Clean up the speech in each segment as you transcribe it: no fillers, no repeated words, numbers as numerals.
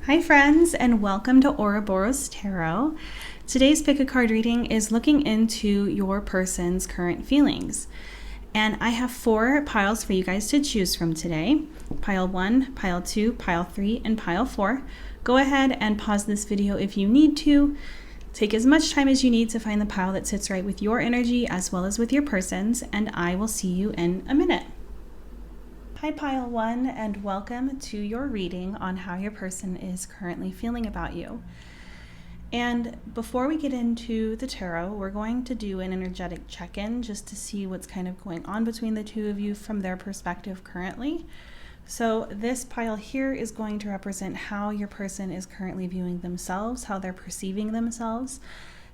Hi friends, and welcome to Ouroboros Tarot. Today's pick a card reading is looking into your person's current feelings. And I have 4 piles for you guys to choose from today. Pile 1, pile 2, pile 3, and pile 4. Go ahead and pause this video if you need to. Take as much time as you need to find the pile that sits right with your energy as well as with your person's, and I will see you in a minute. Hi pile 1, and welcome to your reading on how your person is currently feeling about you. And before we get into the tarot, we're going to do an energetic check-in just to see what's kind of going on between the two of you from their perspective currently. So this pile here is going to represent how your person is currently viewing themselves, how they're perceiving themselves.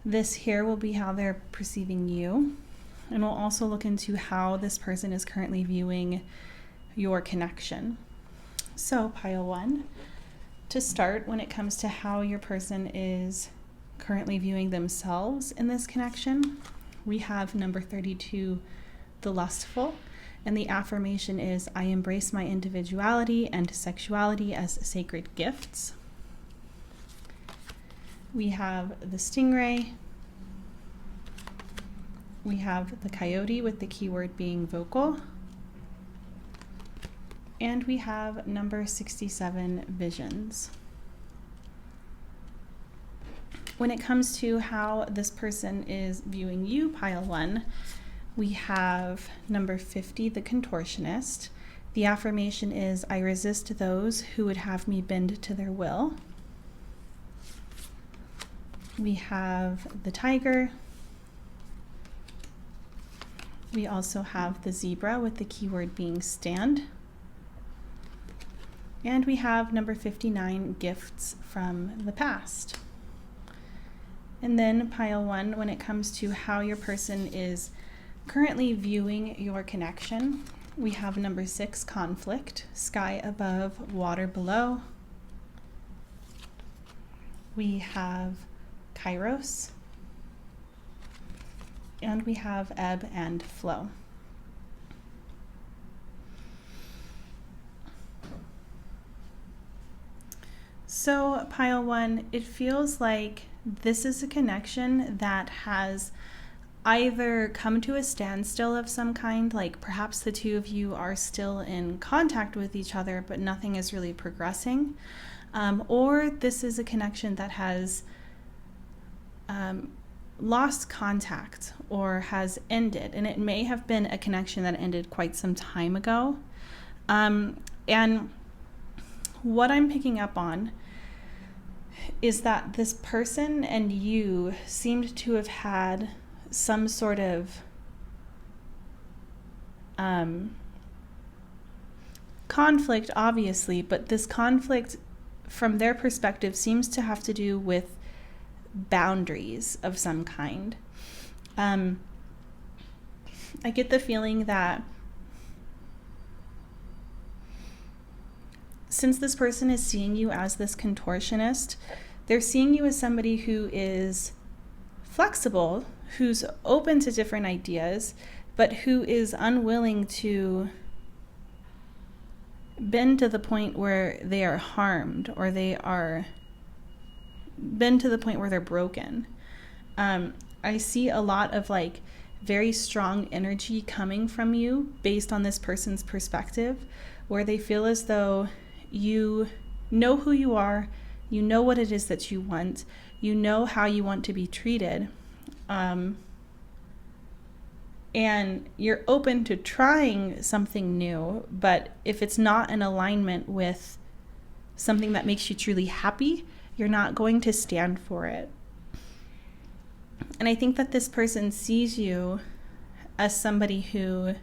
This here will be how they're perceiving you. And we'll also look into how this person is currently viewing your connection. So pile 1, to start, when it comes to how your person is currently viewing themselves in this connection, we have number 32, the lustful, and the affirmation is, I embrace my individuality and sexuality as sacred gifts. We have the stingray, we have the coyote with the keyword being vocal, and we have number 67, visions. When it comes to how this person is viewing you, pile 1, we have number 50, the contortionist. The affirmation is, I resist those who would have me bend to their will. We have the tiger. We also have the zebra with the keyword being stand. And we have number 59, gifts from the past. And then pile 1, when it comes to how your person is currently viewing your connection, we have number 6, conflict, sky above, water below. We have kairos. And we have ebb and flow. So pile 1, it feels like this is a connection that has either come to a standstill of some kind, like perhaps the two of you are still in contact with each other, but nothing is really progressing. Or this is a connection that has lost contact or has ended, and it may have been a connection that ended quite some time ago. And what I'm picking up on is that this person and you seemed to have had some sort of conflict, obviously, but this conflict from their perspective seems to have to do with boundaries of some kind. I get the feeling that since this person is seeing you as this contortionist, they're seeing you as somebody who is flexible, who's open to different ideas, but who is unwilling to bend to the point where they are harmed or they are bend to the point where they're broken. I see a lot of like very strong energy coming from you based on this person's perspective, where they feel as though you know who you are, you know what it is that you want, you know how you want to be treated, and you're open to trying something new, but if it's not in alignment with something that makes you truly happy, you're not going to stand for it. And I think that this person sees you as somebody who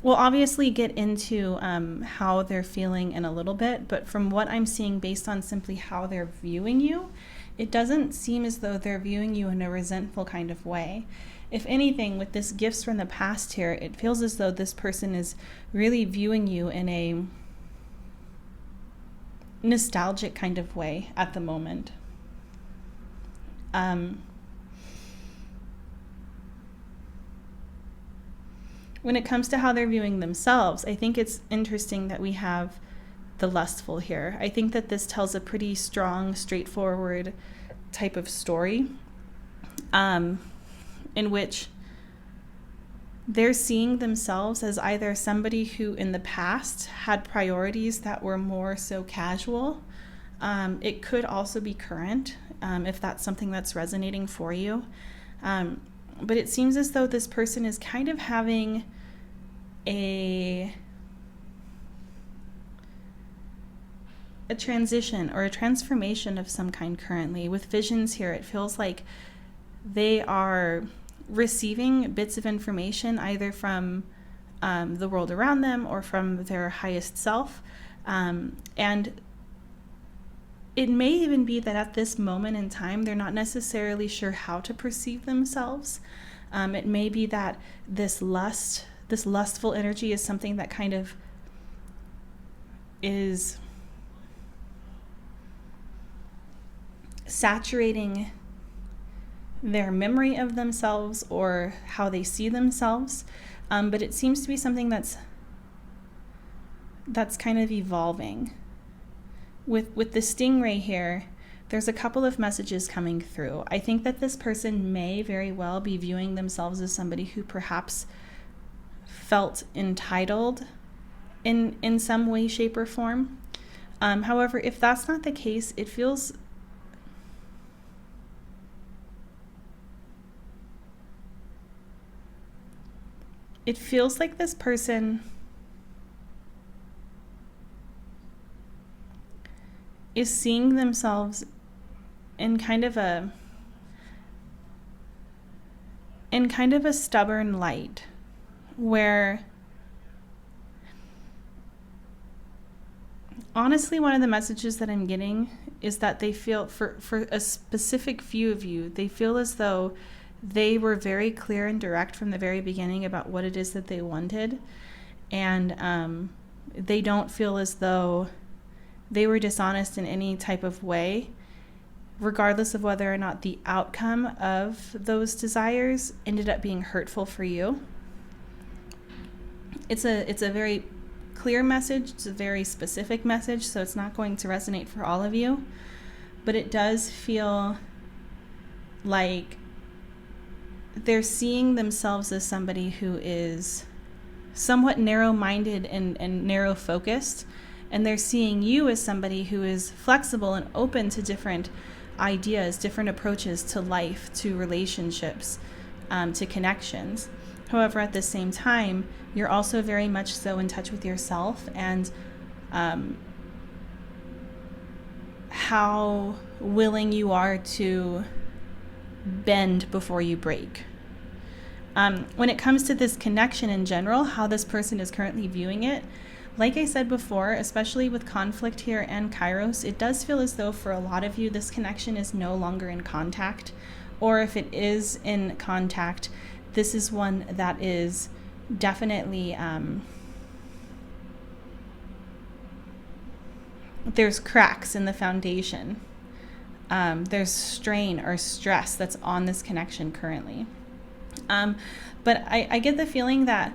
we'll obviously get into how they're feeling in a little bit, but from what I'm seeing based on simply how they're viewing you, it doesn't seem as though they're viewing you in a resentful kind of way. If anything, with this gifts from the past here, it feels as though this person is really viewing you in a nostalgic kind of way at the moment. When it comes to how they're viewing themselves, I think it's interesting that we have the lustful here. I think that this tells a pretty strong, straightforward type of story, in which they're seeing themselves as either somebody who in the past had priorities that were more so casual. It could also be current, if that's something that's resonating for you. But it seems as though this person is kind of having a transition or a transformation of some kind currently. With visions here, it feels like they are receiving bits of information either from the world around them or from their highest self. And it may even be that at this moment in time, they're not necessarily sure how to perceive themselves. It may be that this lustful energy is something that kind of is saturating their memory of themselves or how they see themselves. But it seems to be something that's kind of evolving. With the stingray here, there's a couple of messages coming through. I think that this person may very well be viewing themselves as somebody who perhaps felt entitled in some way, shape, or form. However, if that's not the case, it feels like this person is seeing themselves in kind of a stubborn light, where honestly one of the messages that I'm getting is that they feel, for a specific few of you, they feel as though they were very clear and direct from the very beginning about what it is that they wanted, and they don't feel as though they were dishonest in any type of way, regardless of whether or not the outcome of those desires ended up being hurtful for you. It's a very clear message. It's a very specific message, so it's not going to resonate for all of you. But it does feel like they're seeing themselves as somebody who is somewhat narrow-minded and narrow-focused, and they're seeing you as somebody who is flexible and open to different ideas, different approaches to life, to relationships, to connections. However, at the same time, you're also very much so in touch with yourself and how willing you are to bend before you break. When it comes to this connection in general, how this person is currently viewing it, like I said before, especially with conflict here and Kairos, it does feel as though for a lot of you, this connection is no longer in contact. Or if it is in contact, this is one that is definitely, there's cracks in the foundation. There's strain or stress that's on this connection currently. But I get the feeling that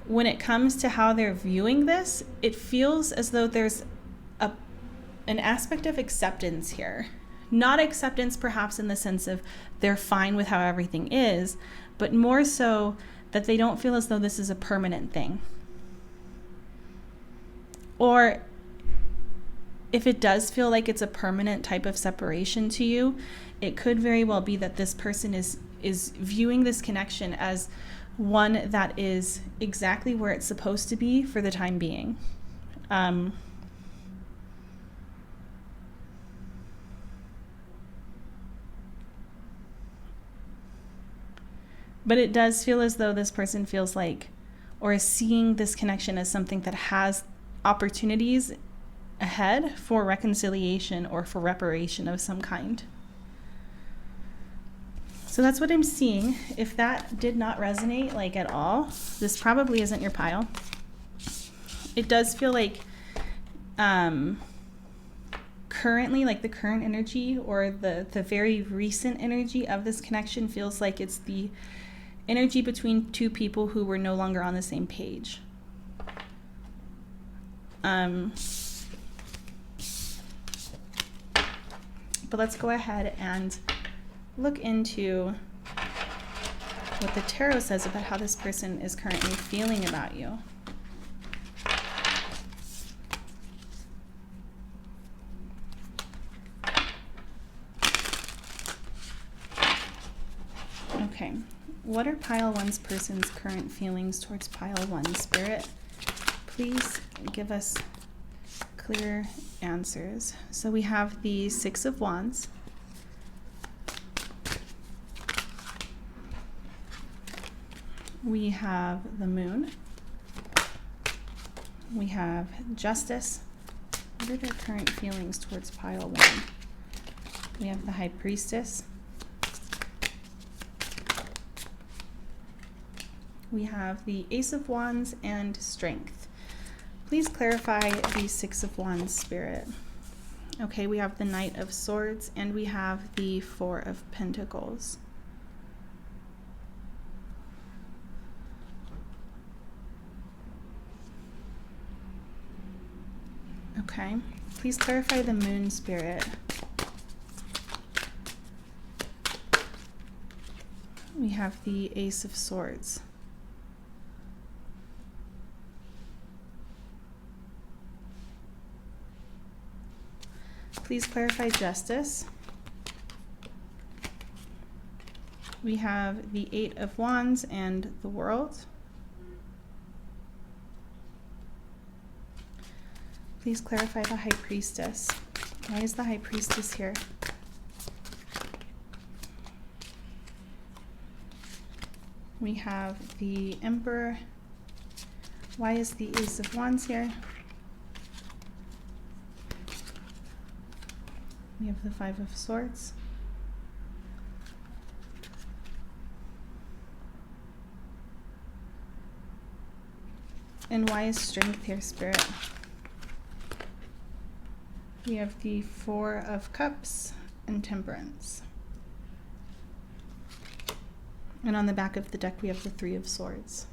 when it comes to how they're viewing this, it feels as though there's an aspect of acceptance here. Not acceptance perhaps in the sense of they're fine with how everything is, but more so that they don't feel as though this is a permanent thing. Or if it does feel like it's a permanent type of separation to you, it could very well be that this person is viewing this connection as one that is exactly where it's supposed to be for the time being. But it does feel as though this person feels like, or is seeing this connection as something that has opportunities ahead for reconciliation or for reparation of some kind. So that's what I'm seeing. If that did not resonate like at all, this probably isn't your pile. It does feel like currently, like the current energy or the very recent energy of this connection feels like it's the energy between two people who were no longer on the same page. But let's go ahead and look into what the tarot says about how this person is currently feeling about you. Okay, what are pile one's person's current feelings towards pile one? Spirit, please give us clear answers. So we have the Six of Wands. We have the Moon. We have Justice. What are their current feelings towards pile one? We have the High Priestess. We have the Ace of Wands and Strength. Please clarify the Six of Wands, Spirit. Okay, we have the Knight of Swords and we have the Four of Pentacles. Okay, please clarify the Moon, Spirit. We have the Ace of Swords. Please clarify Justice. We have the Eight of Wands and the World. Please clarify the High Priestess. Why is the High Priestess here? We have the Emperor. Why is the Ace of Wands here? We have the Five of Swords. And why is Strength here, Spirit? We have the Four of Cups and Temperance. And on the back of the deck, we have the Three of Swords.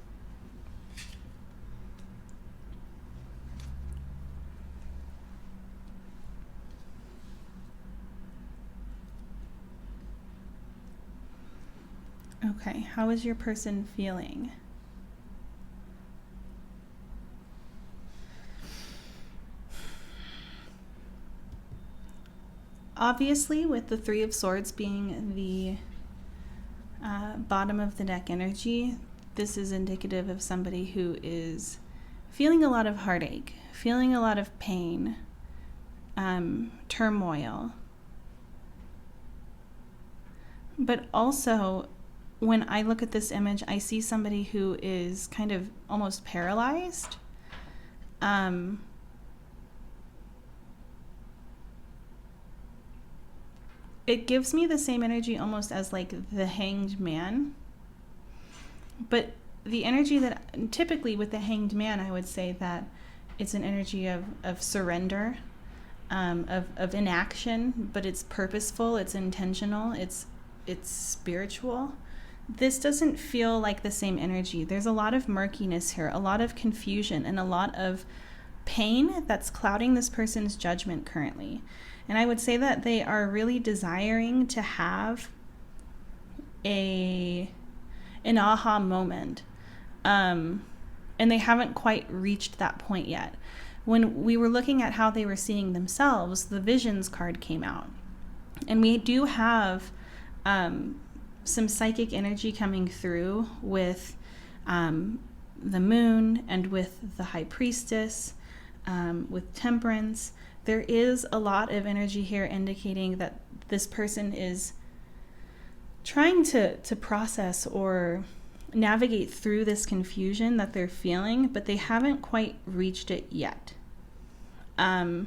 Okay, how is your person feeling? Obviously, with the Three of Swords being the bottom of the deck energy, this is indicative of somebody who is feeling a lot of heartache, feeling a lot of pain, turmoil. But also, when I look at this image, I see somebody who is kind of almost paralyzed. It gives me the same energy almost as like the Hanged Man. But the energy that typically with the Hanged Man, I would say that it's an energy of surrender, of inaction, but it's purposeful, it's intentional, it's spiritual. This doesn't feel like the same energy. There's a lot of murkiness here, a lot of confusion, and a lot of pain that's clouding this person's judgment currently. And I would say that they are really desiring to have an aha moment. And they haven't quite reached that point yet. When we were looking at how they were seeing themselves, the Visions card came out. And we do have some psychic energy coming through with the Moon and with the High Priestess, with Temperance. There is a lot of energy here indicating that this person is trying to process or navigate through this confusion that they're feeling, but they haven't quite reached it yet. I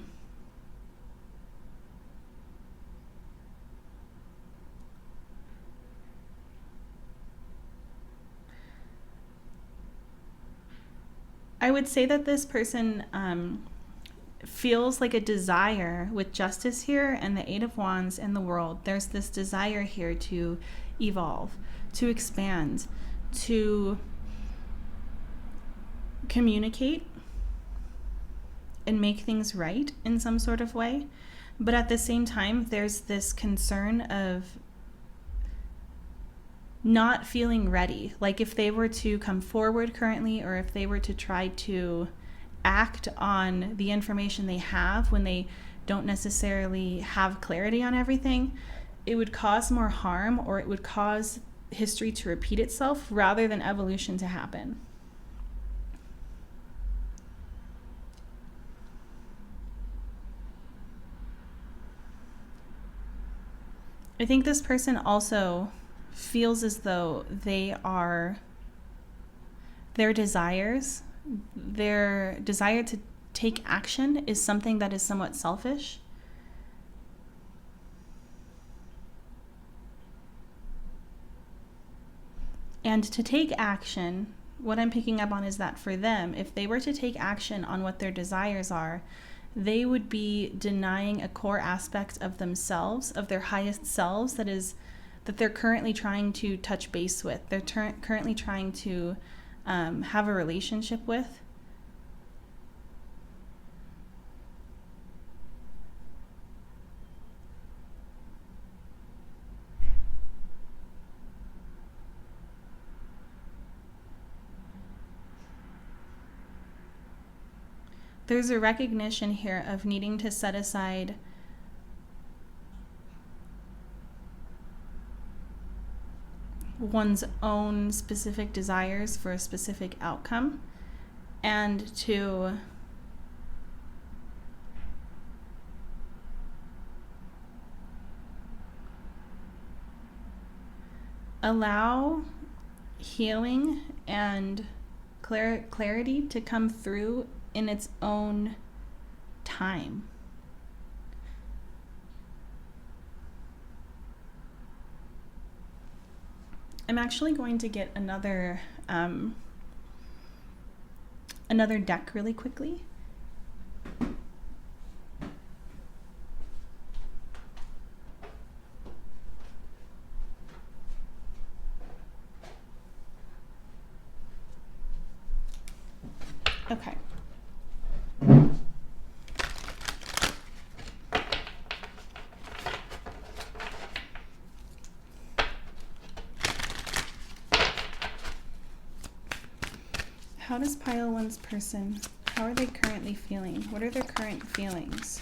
would say that this person feels like a desire with Justice here and the Eight of Wands and the World. There's this desire here to evolve, to expand, to communicate and make things right in some sort of way. But at the same time, there's this concern of not feeling ready. Like if they were to come forward currently, or if they were to try to act on the information they have when they don't necessarily have clarity on everything, it would cause more harm, or it would cause history to repeat itself rather than evolution to happen. I think this person also feels as though their desire to take action is something that is somewhat selfish. And to take action, what I'm picking up on is that for them, if they were to take action on what their desires are, they would be denying a core aspect of themselves, of their highest selves, that they're currently trying to touch base with. They're currently trying to have a relationship with. There's a recognition here of needing to set aside one's own specific desires for a specific outcome, and to allow healing and clarity to come through in its own time. I'm actually going to get another deck really quickly. Okay. How does pile one's person, how are they currently feeling? What are their current feelings?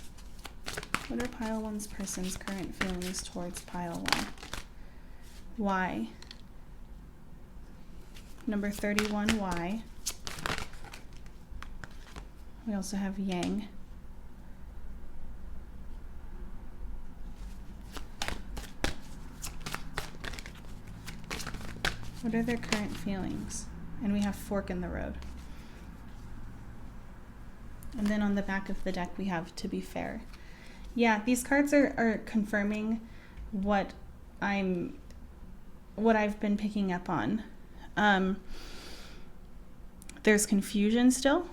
What are pile one's person's current feelings towards pile one? Why? Number 31, why? We also have yang. What are their current feelings? And we have fork in the road. And then on the back of the deck, we have to be fair. Yeah, these cards are confirming what I've been picking up on. There's confusion still.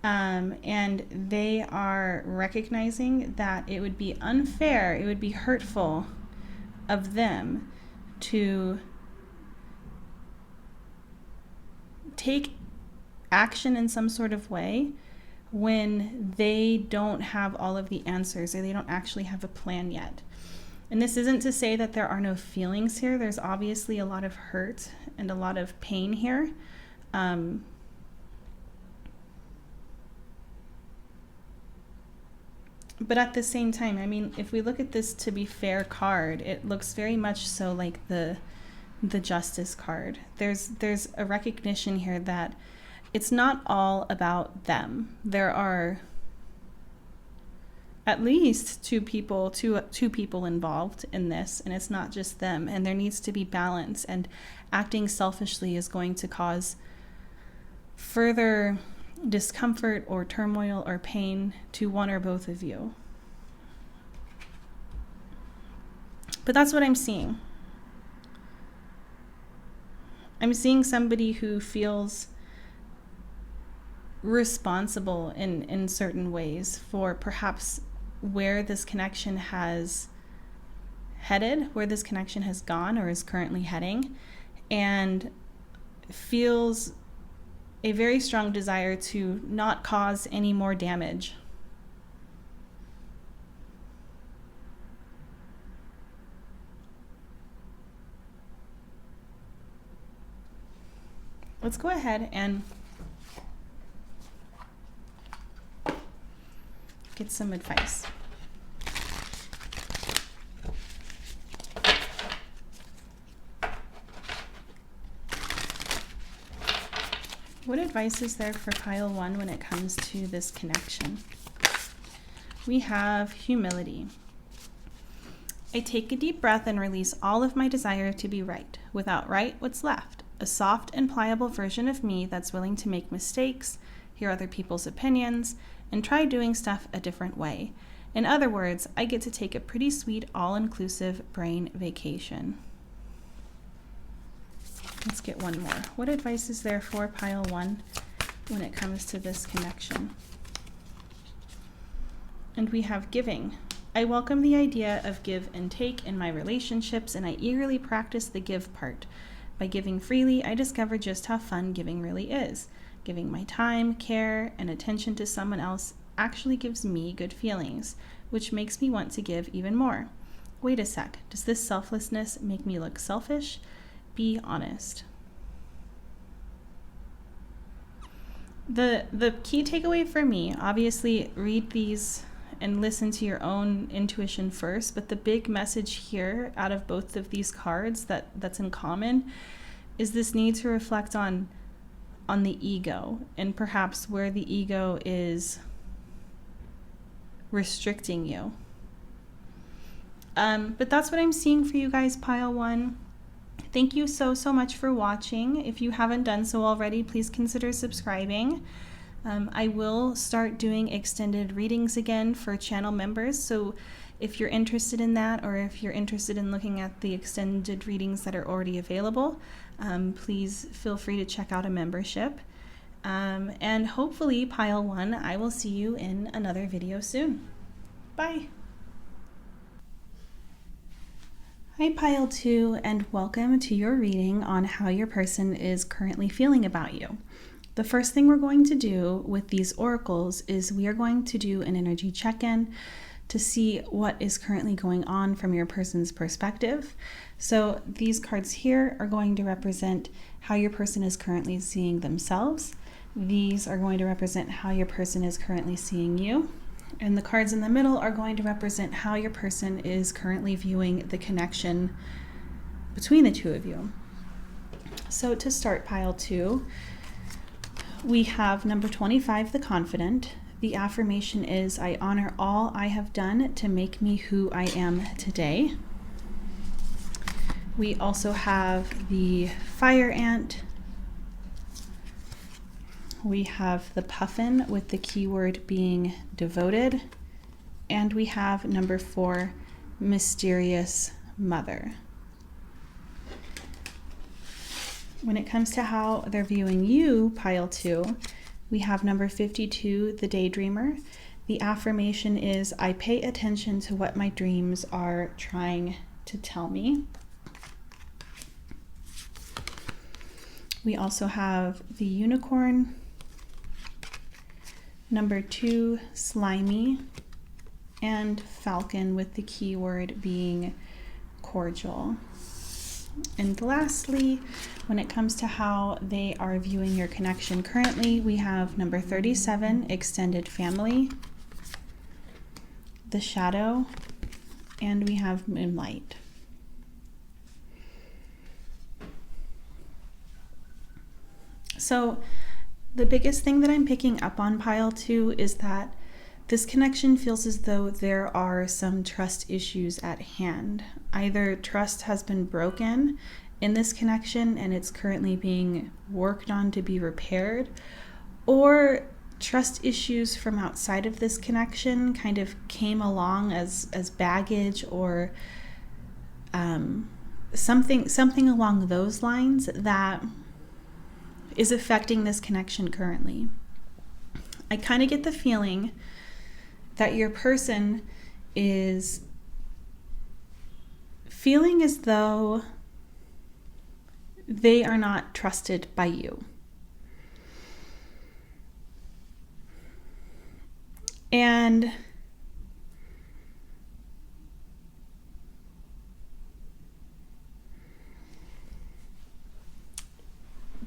And they are recognizing that it would be unfair, it would be hurtful of them to take action in some sort of way when they don't have all of the answers, or they don't actually have a plan yet. And this isn't to say that there are no feelings here. There's obviously a lot of hurt and a lot of pain here. But at the same time, I mean, if we look at this to be fair card, it looks very much so like the Justice card. There's a recognition here that it's not all about them. There are at least two people involved in this, and it's not just them. And there needs to be balance, and acting selfishly is going to cause further discomfort or turmoil or pain to one or both of you. But that's what I'm seeing. I'm seeing somebody who feels responsible in certain ways for perhaps where this connection has headed, where this connection has gone or is currently heading, and feels a very strong desire to not cause any more damage. let's go ahead and get some advice. What advice is there for pile 1 when it comes to this connection? We have humility. I take a deep breath and release all of my desire to be right. Without right, what's left? A soft and pliable version of me that's willing to make mistakes, hear other people's opinions, and try doing stuff a different way. In other words, I get to take a pretty sweet, all-inclusive brain vacation. Let's get one more. What advice is there for pile 1 when it comes to this connection? And we have giving. I welcome the idea of give and take in my relationships, and I eagerly practice the give part. By giving freely, I discover just how fun giving really is. Giving my time, care, and attention to someone else actually gives me good feelings, which makes me want to give even more. Wait a sec, does this selflessness make me look selfish? Be honest. The key takeaway for me, obviously read these and listen to your own intuition first, but the big message here out of both of these cards that's in common is this need to reflect on the ego, and perhaps where the ego is restricting you. But that's what I'm seeing for you guys, pile 1. Thank you so much for watching. If you haven't done so already, please consider subscribing. I will start doing extended readings again for channel members, so if you're interested in that, or if you're interested in looking at the extended readings that are already available, please feel free to check out a membership. And hopefully, pile 1, I will see you in another video soon. Bye! Hi pile 2, and welcome to your reading on how your person is currently feeling about you. The first thing we're going to do with these oracles is we are going to do an energy check-in to see what is currently going on from your person's perspective. So these cards here are going to represent how your person is currently seeing themselves. These are going to represent how your person is currently seeing you. And the cards in the middle are going to represent how your person is currently viewing the connection between the two of you. So to start pile 2, we have number 25, the confident. The affirmation is, I honor all I have done to make me who I am today. We also have the fire ant. We have the puffin with the keyword being devoted. And we have number 4, mysterious mother. When it comes to how they're viewing you, pile 2, we have number 52, the daydreamer. The affirmation is, I pay attention to what my dreams are trying to tell me. We also have the unicorn. Number 2, slimy. And falcon with the keyword being cordial. And lastly, when it comes to how they are viewing your connection currently, we have number 37, extended family, the shadow, and we have moonlight. So the biggest thing that I'm picking up on pile 2 is that this connection feels as though there are some trust issues at hand. Either trust has been broken in this connection and it's currently being worked on to be repaired, or trust issues from outside of this connection kind of came along as baggage, or something along those lines that is affecting this connection currently. I kind of get the feeling that your person is feeling as though they are not trusted by you. And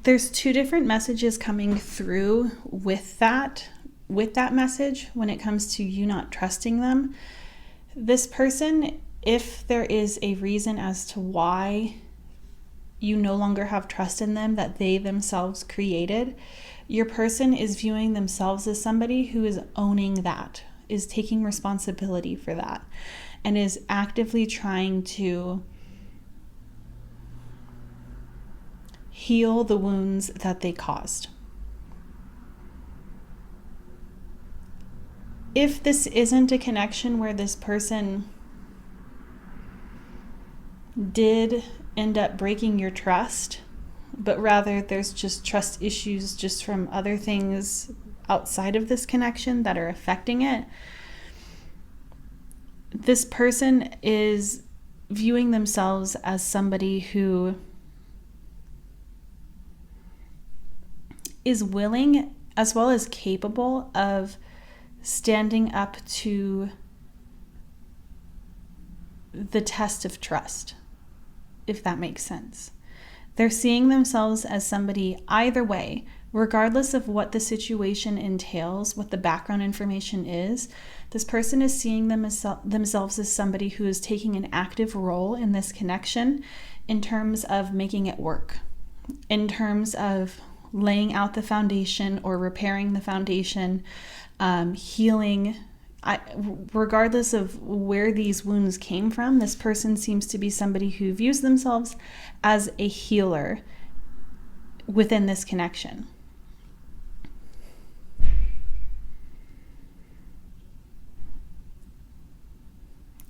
there's two different messages coming through with that message when it comes to you not trusting them. This person, if there is a reason as to why you no longer have trust in them that they themselves created, your person is viewing themselves as somebody who is owning that, is taking responsibility for that, and is actively trying to heal the wounds that they caused. If this isn't a connection where this person did end up breaking your trust, but rather there's just trust issues just from other things outside of this connection that are affecting it, this person is viewing themselves as somebody who is willing as well as capable of standing up to the test of trust, if that makes sense. They're seeing themselves as somebody, either way, regardless of what the situation entails, what the background information is, this person is seeing themselves as somebody who is taking an active role in this connection in terms of making it work, in terms of laying out the foundation or repairing the foundation, healing. Regardless of where these wounds came from, this person seems to be somebody who views themselves as a healer within this connection.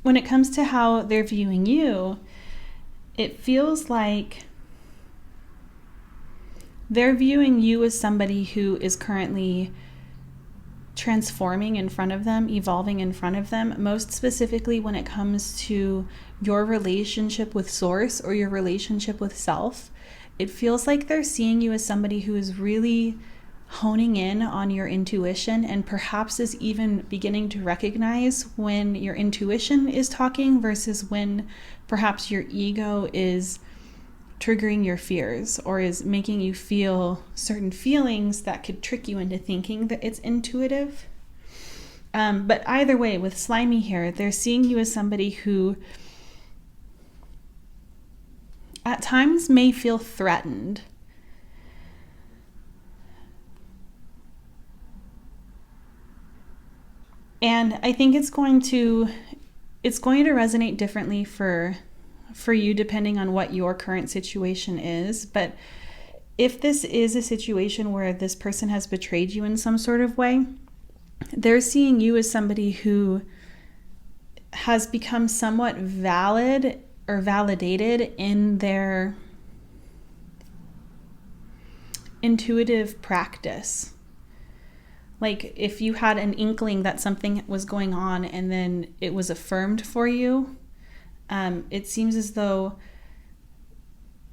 When it comes to how they're viewing you, it feels like they're viewing you as somebody who is currently transforming in front of them, evolving in front of them, most specifically when it comes to your relationship with Source or your relationship with self. It feels like they're seeing you as somebody who is really honing in on your intuition and perhaps is even beginning to recognize when your intuition is talking versus when perhaps your ego is triggering your fears or is making you feel certain feelings that could trick you into thinking that it's intuitive. But either way, with Slimy here, they're seeing you as somebody who at times may feel threatened. And I think it's going to resonate differently for you depending on what your current situation is. But if this is a situation where this person has betrayed you in some sort of way, they're seeing you as somebody who has become somewhat valid or validated in their intuitive practice. Like if you had an inkling that something was going on and then it was affirmed for you, it seems as though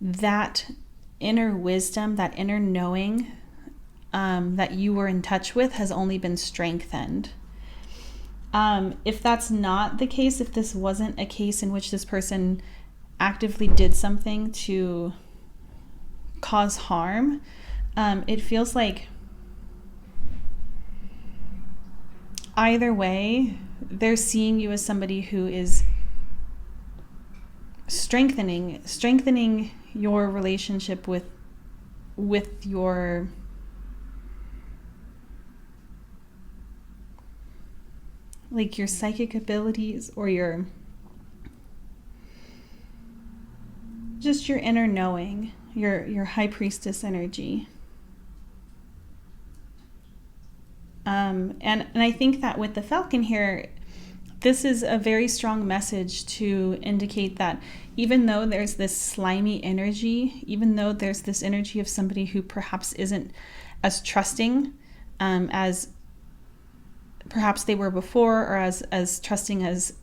that inner wisdom, that inner knowing that you were in touch with has only been strengthened. If that's not the case, if this wasn't a case in which this person actively did something to cause harm, it feels like either way, they're seeing you as somebody who is strengthening your relationship with your psychic abilities or your inner knowing, your high priestess energy. And I think that with the Falcon here, this is a very strong message to indicate that even though there's this slimy energy, even though there's this energy of somebody who perhaps isn't as trusting as perhaps they were before, or as trusting as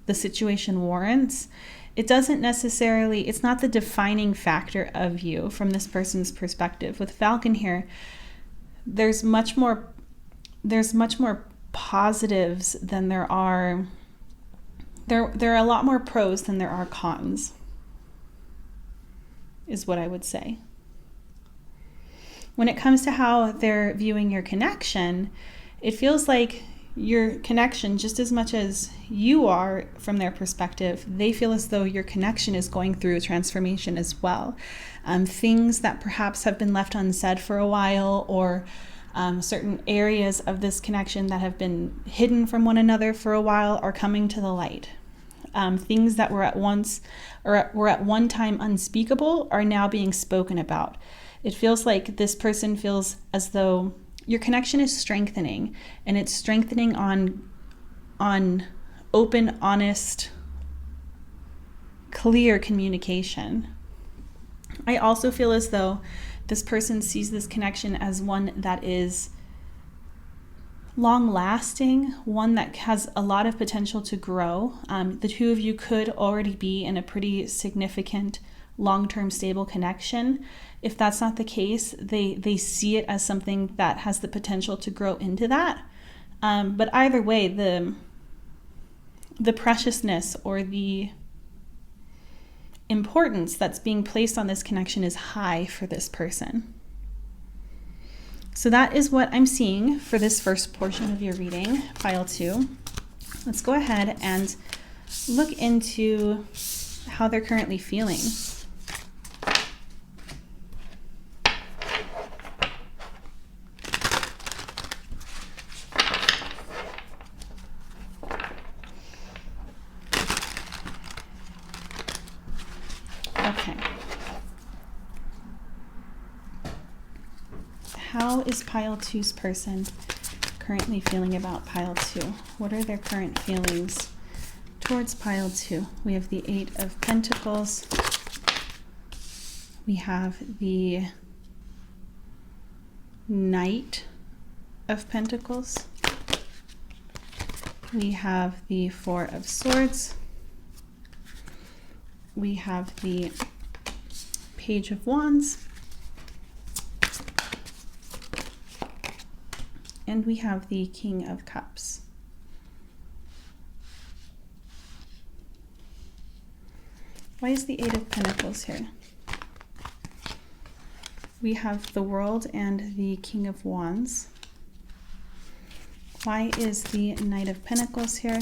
the situation warrants, it's not the defining factor of you from this person's perspective. With Falcon here, there's much more positives than there are a lot more pros than there are cons, is what I would say. When it comes to how they're viewing your connection, it feels like your connection, just as much as you are from their perspective, they feel as though your connection is going through a transformation as well. Things that perhaps have been left unsaid for a while, or certain areas of this connection that have been hidden from one another for a while are coming to the light. Things that were at one time unspeakable are now being spoken about. It feels like this person feels as though your connection is strengthening, and it's strengthening on open, honest, clear communication. I also feel as though this person sees this connection as one that is long-lasting, one that has a lot of potential to grow. The two of you could already be in a pretty significant long-term stable connection. If that's not the case, they see it as something that has the potential to grow into that. But either way, the preciousness or the importance that's being placed on this connection is high for this person. So that is what I'm seeing for this first portion of your reading, pile 2. Let's go ahead and look into how they're currently feeling. Okay. How is pile 2's person currently feeling about pile 2? What are their current feelings towards pile 2? We have the 8 of Pentacles. We have the Knight of Pentacles. We have the 4 of Swords. We have the Page of Wands. And we have the King of Cups. Why is the 8 of Pentacles here? We have the World and the King of Wands. Why is the Knight of Pentacles here?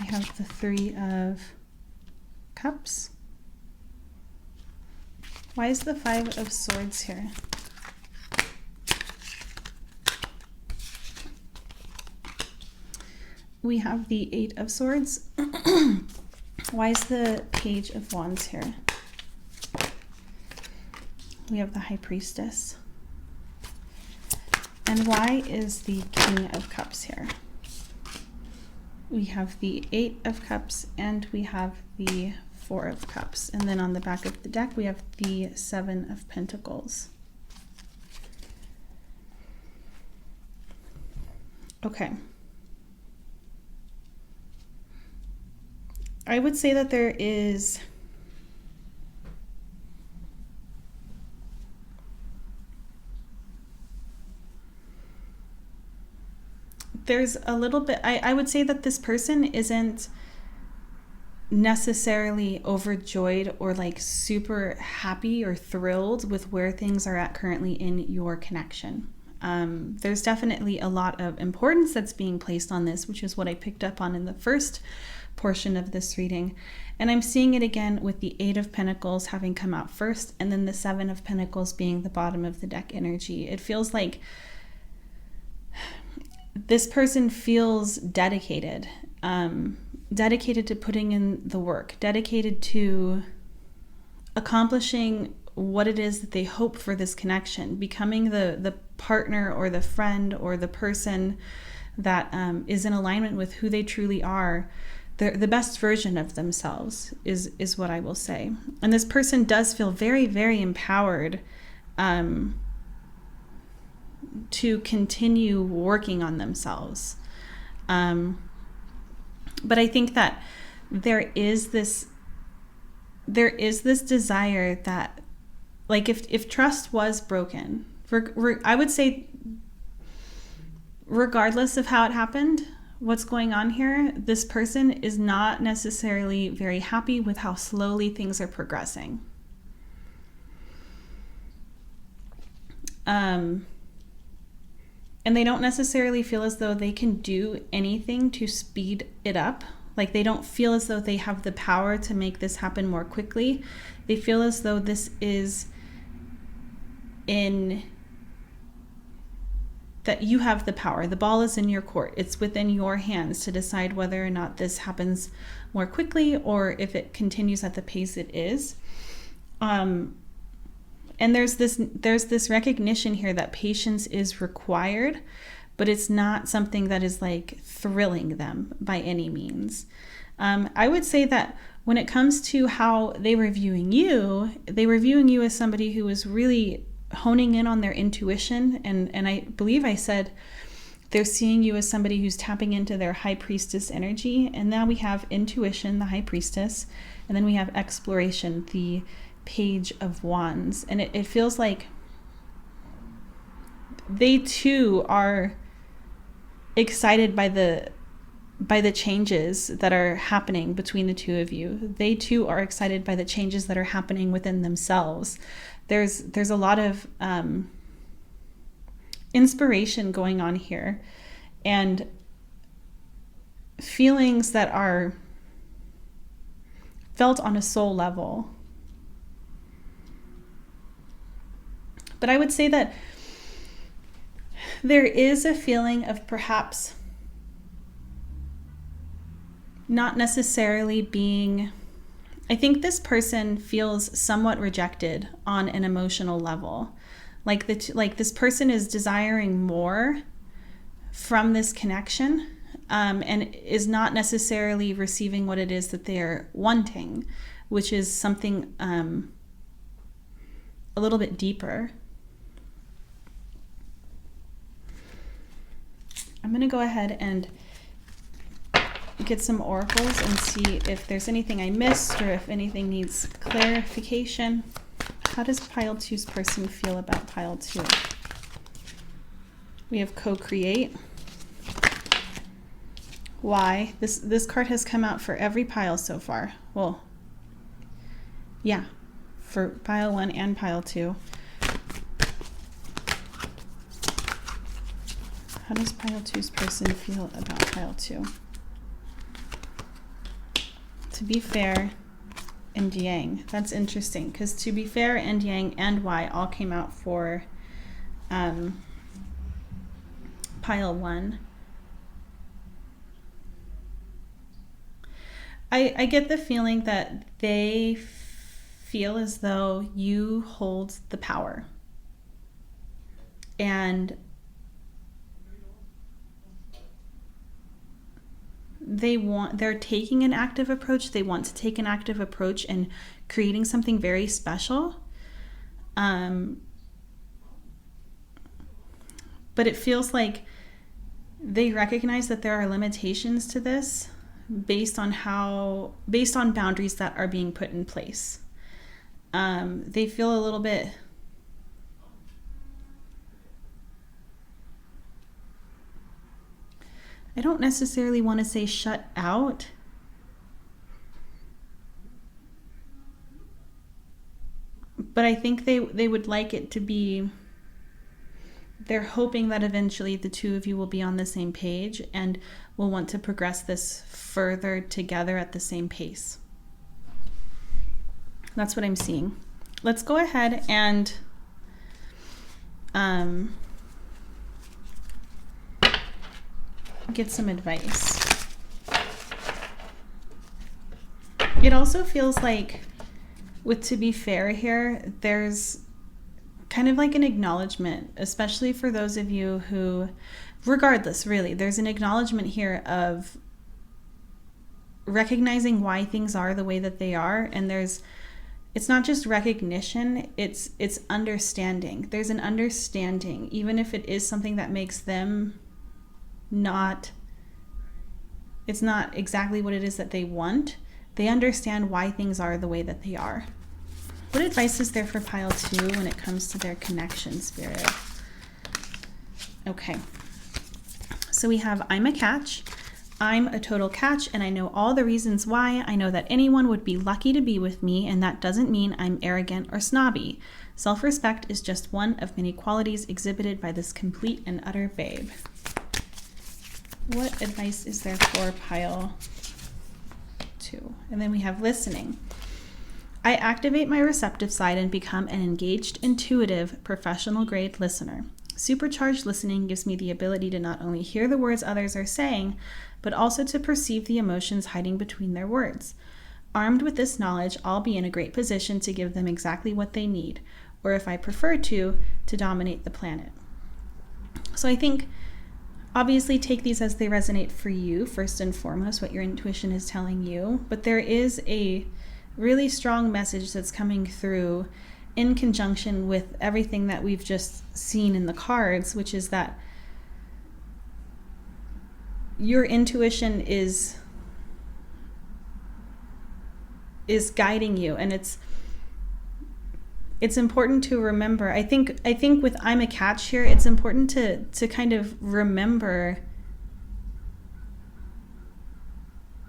We have the 3 of Cups. Why is the 5 of Swords here? We have the 8 of Swords. Why is the Page of Wands here? We have the High Priestess. And why is the King of Cups here? We have the 8 of Cups and we have the 4 of Cups. And then on the back of the deck, we have the 7 of Pentacles. Okay. I would say that there's a little bit, I would say that this person isn't necessarily overjoyed or like super happy or thrilled with where things are at currently in your connection. There's definitely a lot of importance that's being placed on this, which is what I picked up on in the first portion of this reading. And I'm seeing it again with the 8 of Pentacles having come out first, and then the 7 of Pentacles being the bottom of the deck energy. It feels like this person feels dedicated, dedicated to putting in the work, dedicated to accomplishing what it is that they hope for this connection, becoming the partner or the friend or the person that is in alignment with who they truly are. The best version of themselves is what I will say. And this person does feel very, very empowered to continue working on themselves. But I think that there is this desire that, like, if trust was broken, I would say regardless of how it happened, what's going on here, this person is not necessarily very happy with how slowly things are progressing. And they don't necessarily feel as though they can do anything to speed it up. Like, they don't feel as though they have the power to make this happen more quickly. They feel as though this is that you have the power. The ball is in your court. It's within your hands to decide whether or not this happens more quickly or if it continues at the pace it is. And there's this recognition here that patience is required, but it's not something that is like thrilling them by any means. I would say that when it comes to how they're reviewing you as somebody who is really honing in on their intuition. And I believe I said they're seeing you as somebody who's tapping into their high priestess energy. And now we have intuition, the high priestess, and then we have exploration, the page of wands. And it feels like they too are excited by the changes that are happening between the two of you. They too are excited by the changes that are happening within themselves. There's a lot of inspiration going on here, and feelings that are felt on a soul level. But I would say that there is a feeling of perhaps not necessarily being... I think this person feels somewhat rejected on an emotional level. Like this person is desiring more from this connection, and is not necessarily receiving what it is that they're wanting, which is something a little bit deeper. I'm going to go ahead and get some oracles and see if there's anything I missed or if anything needs clarification. How does pile 2's person feel about pile 2? We have co-create. Why? This card has come out for every pile so far. Well, yeah, for pile 1 and pile 2. How does pile 2's person feel about pile 2? To be fair and yang. That's interesting, because to be fair and yang and why all came out for pile 1. I get the feeling that they feel as though you hold the power, and they're taking an active approach. They want to take an active approach in creating something very special. But it feels like they recognize that there are limitations to this based on boundaries that are being put in place. They feel a little bit I don't necessarily want to say shut out, but I think they would like it to be, they're hoping that eventually the two of you will be on the same page and will want to progress this further together at the same pace. That's what I'm seeing. Let's go ahead and get some advice. It also feels like, with to be fair here, there's kind of like an acknowledgement, especially for those of you who, regardless, really, there's an acknowledgement here of recognizing why things are the way that they are. And it's not just recognition, it's understanding. There's an understanding, even if it is something that makes them it's not exactly what it is that they want. They understand why things are the way that they are. What advice is there for pile 2 when it comes to their connection, Spirit? Okay. So we have I'm a catch. I'm a total catch and I know all the reasons why. I know that anyone would be lucky to be with me, and that doesn't mean I'm arrogant or snobby. Self-respect is just one of many qualities exhibited by this complete and utter babe. What advice is there for pile 2? And then we have listening. I activate my receptive side and become an engaged, intuitive, professional-grade listener. Supercharged listening gives me the ability to not only hear the words others are saying, but also to perceive the emotions hiding between their words. Armed with this knowledge, I'll be in a great position to give them exactly what they need, or if I prefer to dominate the planet. So I think, obviously, take these as they resonate for you, first and foremost, what your intuition is telling you, but there is a really strong message that's coming through in conjunction with everything that we've just seen in the cards, which is that your intuition is guiding you, and it's important to remember. I think with I'm a catch here, it's important to kind of remember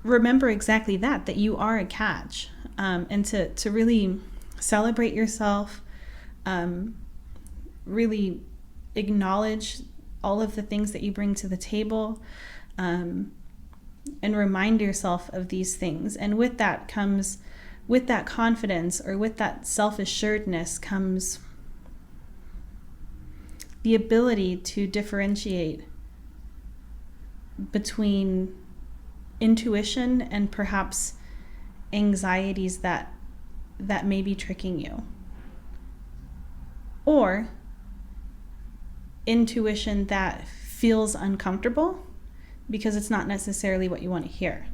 exactly that you are a catch, and to really celebrate yourself, really acknowledge all of the things that you bring to the table, and remind yourself of these things. And with that confidence, or with that self-assuredness, comes the ability to differentiate between intuition and perhaps anxieties that may be tricking you, or intuition that feels uncomfortable because it's not necessarily what you want to hear.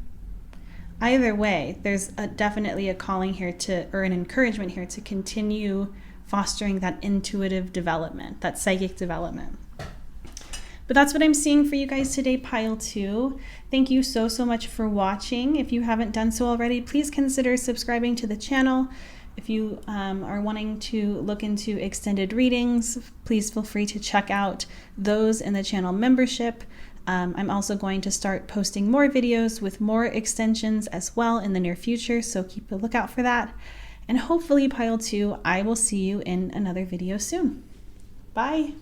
Either way, there's definitely a calling here or an encouragement here to continue fostering that intuitive development, that psychic development. But that's what I'm seeing for you guys today, pile 2. Thank you so much for watching. If you haven't done so already, please consider subscribing to the channel. If you are wanting to look into extended readings, please feel free to check out those in the channel membership. I'm also going to start posting more videos with more extensions as well in the near future, so keep a lookout for that. And hopefully, pile 2, I will see you in another video soon. Bye!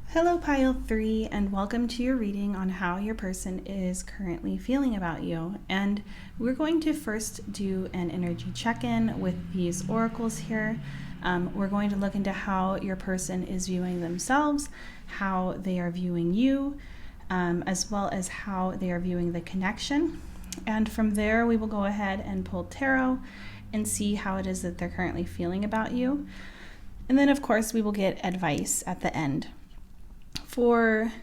Hello, pile 3, and welcome to your reading on how your person is currently feeling about you. And we're going to first do an energy check-in with these oracles here. We're going to look into how your person is viewing themselves, how they are viewing you, as well as how they are viewing the connection. And from there, we will go ahead and pull tarot and see how it is that they're currently feeling about you. And then, of course, we will get advice at the end. For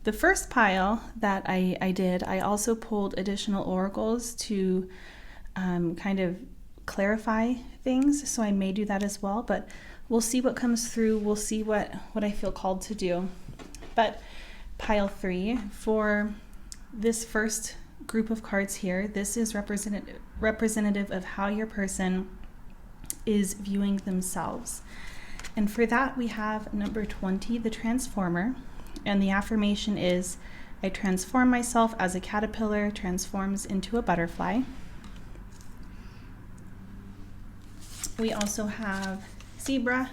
the first pile that I did, I also pulled additional oracles to kind of clarify things, so I may do that as well, but we'll see what comes through. We'll see what I feel called to do. But pile 3, for this first group of cards here, this is representative of how your person is viewing themselves. And for that, we have number 20, the transformer. And the affirmation is, I transform myself as a caterpillar transforms into a butterfly. We also have zebra.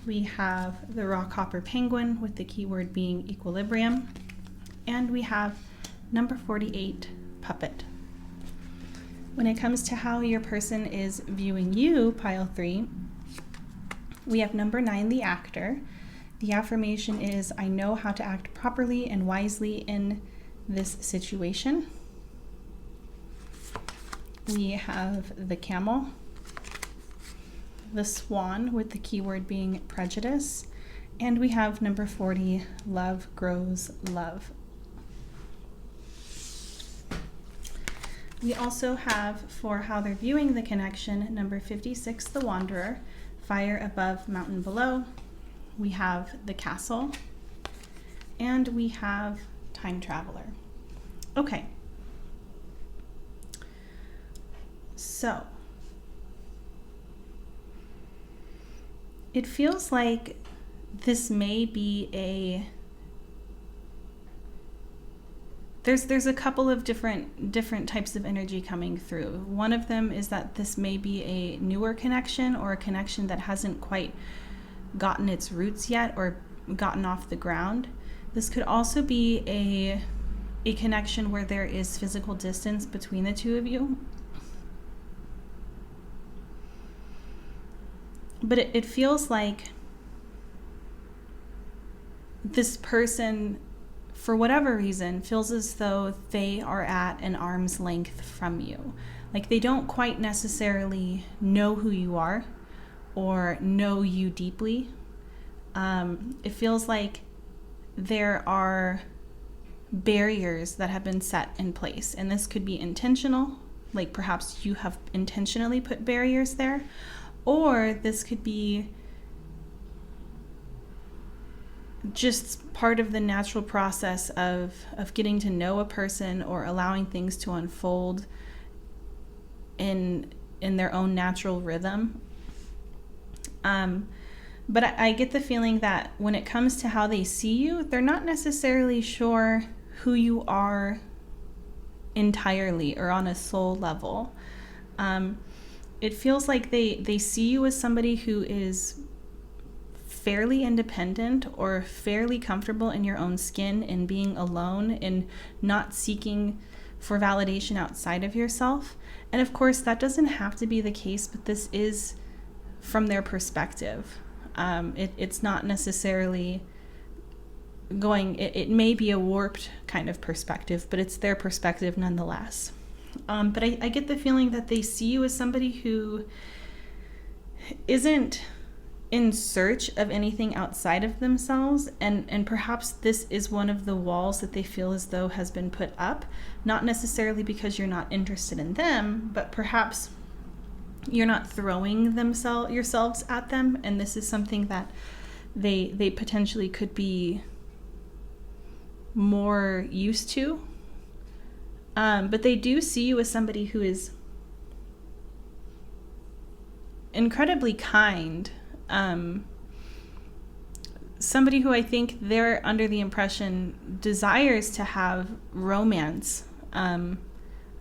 We have the rock hopper penguin with the keyword being equilibrium. And we have number 48, puppet. When it comes to how your person is viewing you, pile 3, we have number 9, the actor. The affirmation is, I know how to act properly and wisely in this situation. We have the camel, the swan with the keyword being prejudice, and we have number 40, love grows love. We also have, for how they're viewing the connection, number 56, the wanderer, fire above, mountain below. We have the castle, and we have time traveler. Okay. So, it feels like this may be there's a couple of different types of energy coming through. One of them is that this may be a newer connection, or a connection that hasn't quite gotten its roots yet or gotten off the ground. This could also be a connection where there is physical distance between the two of you. But it feels like this person, for whatever reason, feels as though they are at an arm's length from you. Like they don't quite necessarily know who you are or know you deeply. It feels like there are barriers that have been set in place, and this could be intentional, like perhaps you have intentionally put barriers there, or this could be just part of the natural process of getting to know a person or allowing things to unfold in their own natural rhythm. But I get the feeling that when it comes to how they see you, they're not necessarily sure who you are entirely or on a soul level. It feels like they see you as somebody who is fairly independent or fairly comfortable in your own skin and being alone and not seeking for validation outside of yourself. And of course, that doesn't have to be the case, but this is from their perspective. It's not necessarily it may be a warped kind of perspective, but it's their perspective nonetheless. But I get the feeling that they see you as somebody who isn't in search of anything outside of themselves, and perhaps this is one of the walls that they feel as though has been put up, not necessarily because you're not interested in them, but perhaps you're not throwing yourselves at them, and this is something that they potentially could be more used to. But they do see you as somebody who is incredibly kind. Somebody who I think they're under the impression desires to have romance,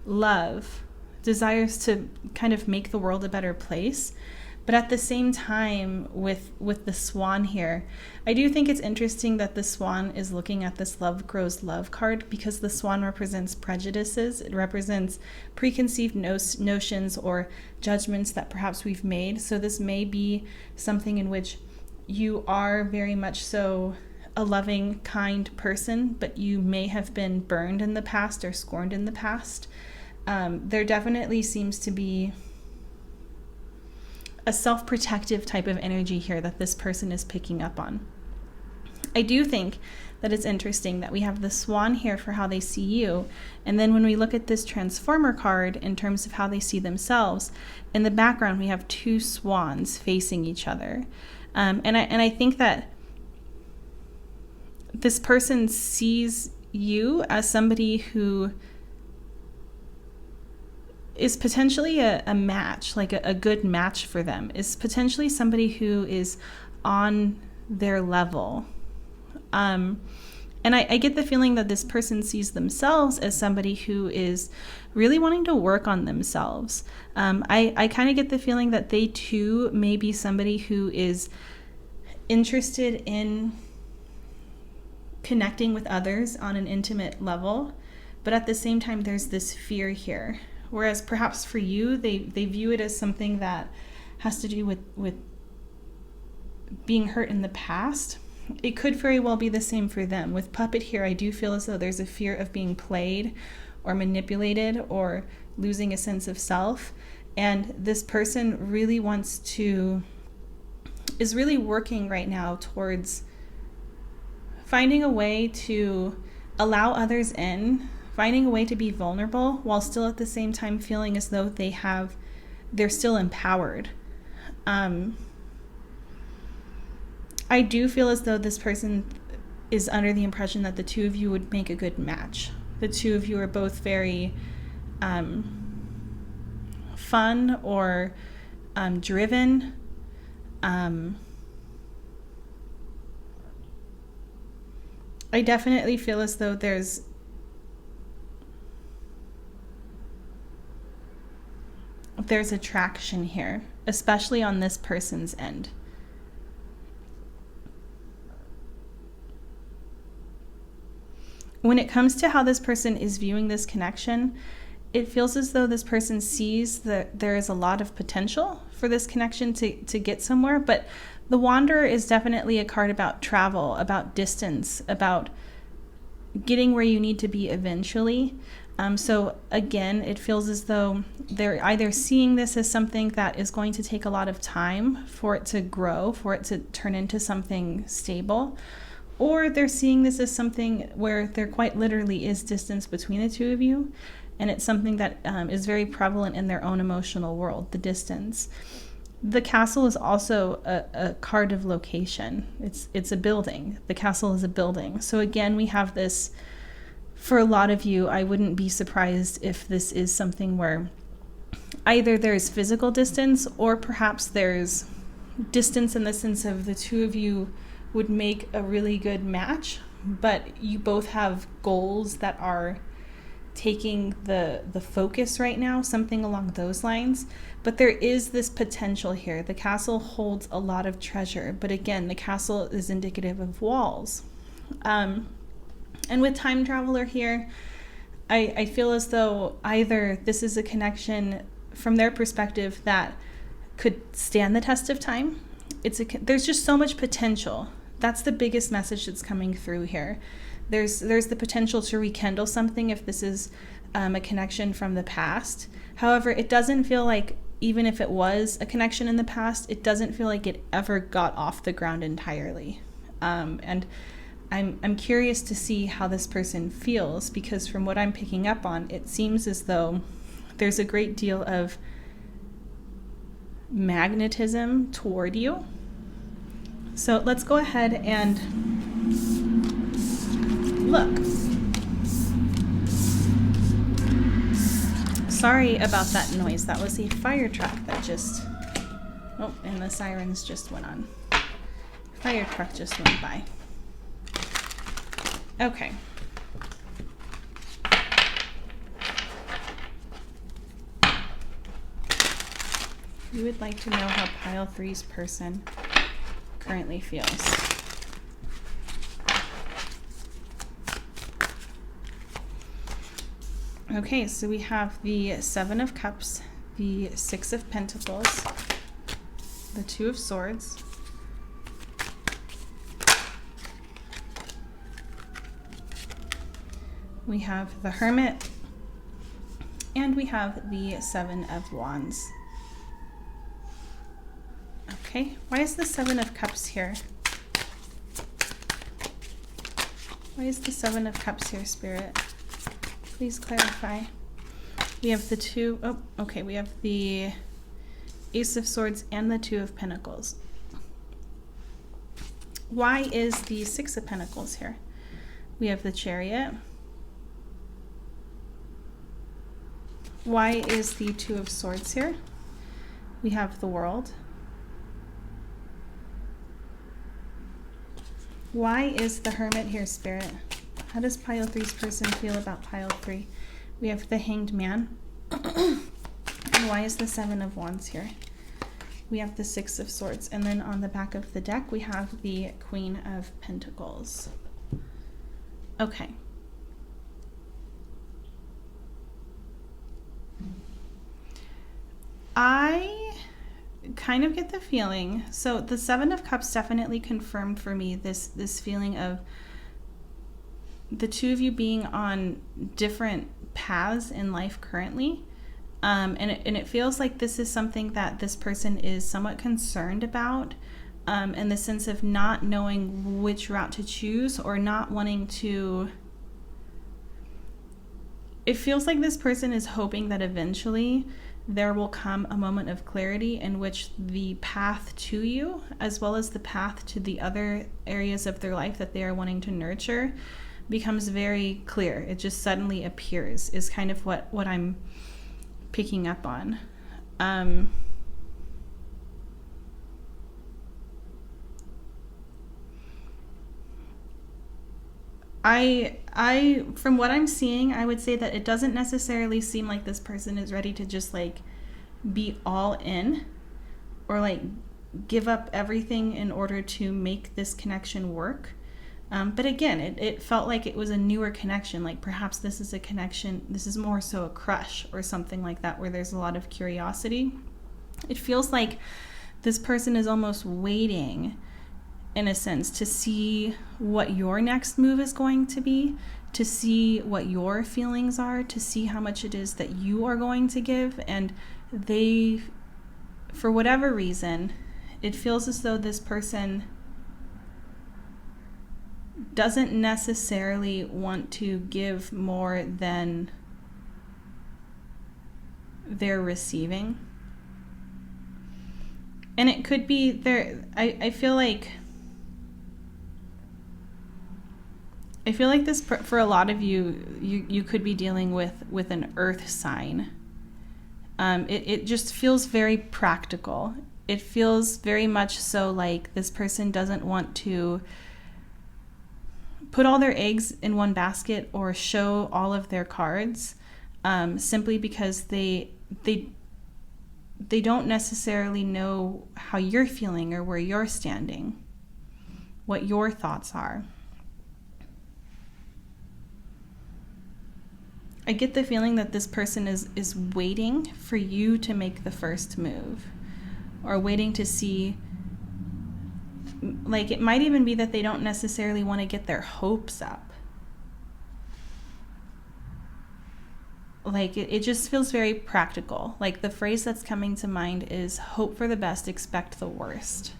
love, desires to kind of make the world a better place. But at the same time, with the swan here, I do think it's interesting that the swan is looking at this love grows love card, because the swan represents prejudices. It represents preconceived notions or judgments that perhaps we've made. So this may be something in which you are very much so a loving, kind person, but you may have been burned in the past or scorned in the past. There definitely seems to be a self-protective type of energy here that this person is picking up on. I do think that it's interesting that we have the swan here for how they see you, and then when we look at this transformer card in terms of how they see themselves, in the background we have two swans facing each other. And I think that this person sees you as somebody who is potentially a match, like a good match for them, is potentially somebody who is on their level. And I get the feeling that this person sees themselves as somebody who is really wanting to work on themselves. I kind of get the feeling that they too may be somebody who is interested in connecting with others on an intimate level, but at the same time there's this fear here. Whereas perhaps for you, they view it as something that has to do with being hurt in the past. It could very well be the same for them. With puppet here, I do feel as though there's a fear of being played or manipulated or losing a sense of self. And this person really is really working right now towards finding a way to allow others in, finding a way to be vulnerable while still at the same time feeling as though they're still empowered. I do feel as though this person is under the impression that the two of you would make a good match. The two of you are both very fun or driven. I definitely feel as though there's attraction here, especially on this person's end. When it comes to how this person is viewing this connection, it feels as though this person sees that there is a lot of potential for this connection to get somewhere. But the Wanderer is definitely a card about travel, about distance, about getting where you need to be eventually. So again, it feels as though they're either seeing this as something that is going to take a lot of time for it to grow, for it to turn into something stable, or they're seeing this as something where there quite literally is distance between the two of you, and it's something that is very prevalent in their own emotional world, the distance. The castle is also a card of location. It's a building. The castle is a building. So again, we have this, for a lot of you, I wouldn't be surprised if this is something where either there's physical distance or perhaps there's distance in the sense of the two of you would make a really good match, but you both have goals that are taking the focus right now, something along those lines. But there is this potential here. The castle holds a lot of treasure, but again, the castle is indicative of walls. And with Time Traveler here, I feel as though either this is a connection from their perspective that could stand the test of time. There's just so much potential. That's the biggest message that's coming through here. There's the potential to rekindle something if this is a connection from the past. However, it doesn't feel like, even if it was a connection in the past, it doesn't feel like it ever got off the ground entirely. And I'm curious to see how this person feels, because from what I'm picking up on, it seems as though there's a great deal of magnetism toward you. So let's go ahead and look. Sorry about that noise. That was a fire truck that just... Oh, and the sirens just went on. Fire truck just went by. Okay. You would like to know how pile 3's person currently feels. Okay, so we have the 7 of Cups, the 6 of Pentacles, the 2 of Swords, we have the Hermit, and we have the 7 of Wands. Okay, why is the 7 of Cups here? Why is the 7 of Cups here, Spirit? Please clarify. We have the 2, oh, okay, we have the Ace of Swords and the 2 of Pentacles. Why is the 6 of Pentacles here? We have the Chariot. Why is the 2 of Swords here? We have the World. Why is the Hermit here, Spirit? How does pile 3's person feel about pile 3? We have the Hanged Man. And why is the 7 of Wands here? We have the 6 of Swords. And then on the back of the deck, we have the Queen of Pentacles. Okay. I kind of get the feeling, so the 7 of Cups definitely confirmed for me this feeling of the two of you being on different paths in life currently, and it feels like this is something that this person is somewhat concerned about, in the sense of not knowing which route to choose, or not wanting to... It feels like this person is hoping that eventually there will come a moment of clarity in which the path to you, as well as the path to the other areas of their life that they are wanting to nurture, becomes very clear. It just suddenly appears, is kind of what I'm picking up on. I from what I'm seeing, I would say that it doesn't necessarily seem like this person is ready to just like be all in or like give up everything in order to make this connection work. But again, it felt like it was a newer connection. Like perhaps this is a connection, this is more so a crush or something like that, where there's a lot of curiosity. It feels like this person is almost waiting, in a sense, to see what your next move is going to be, to see what your feelings are, to see how much it is that you are going to give. And they, for whatever reason, it feels as though this person doesn't necessarily want to give more than they're receiving. And it could be there. I feel like this, for a lot of you could be dealing with an earth sign. It just feels very practical. It feels very much so like this person doesn't want to put all their eggs in one basket or show all of their cards, simply because they don't necessarily know how you're feeling or where you're standing, what your thoughts are. I get the feeling that this person is waiting for you to make the first move, or waiting to see, like it might even be that they don't necessarily want to get their hopes up. Like it just feels very practical. Like the phrase that's coming to mind is hope for the best, expect the worst.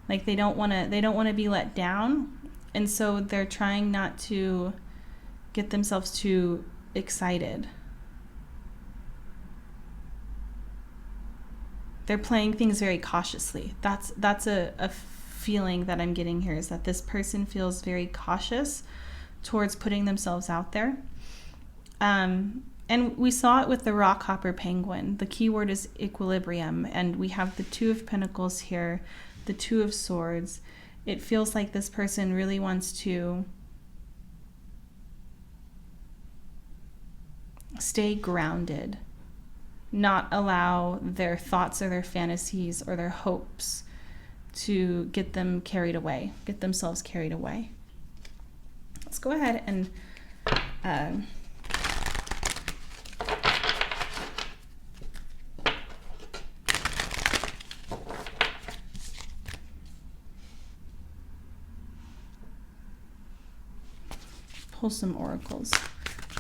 Like they don't want to be let down, and so they're trying not to get themselves too excited. They're playing things very cautiously. That's a feeling that I'm getting here, is that this person feels very cautious towards putting themselves out there. And we saw it with the rock hopper penguin. The key word is equilibrium, and we have the Two of Pentacles here, the Two of Swords. It feels like this person really wants to stay grounded, not allow their thoughts or their fantasies or their hopes to get them carried away, get themselves carried away. Let's go ahead and pull some oracles.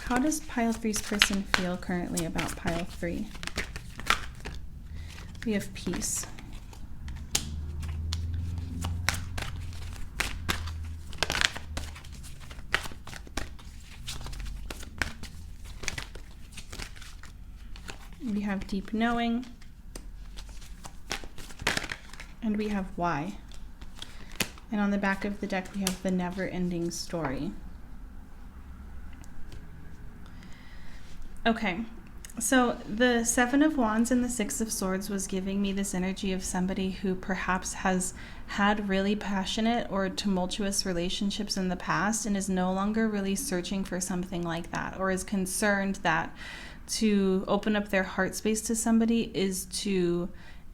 How does pile 3's person feel currently about pile 3? We have peace. We have deep knowing. And we have why. And on the back of the deck, we have the never-ending story. Okay, so the Seven of Wands and the Six of Swords was giving me this energy of somebody who perhaps has had really passionate or tumultuous relationships in the past and is no longer really searching for something like that, or is concerned that to open up their heart space to somebody is to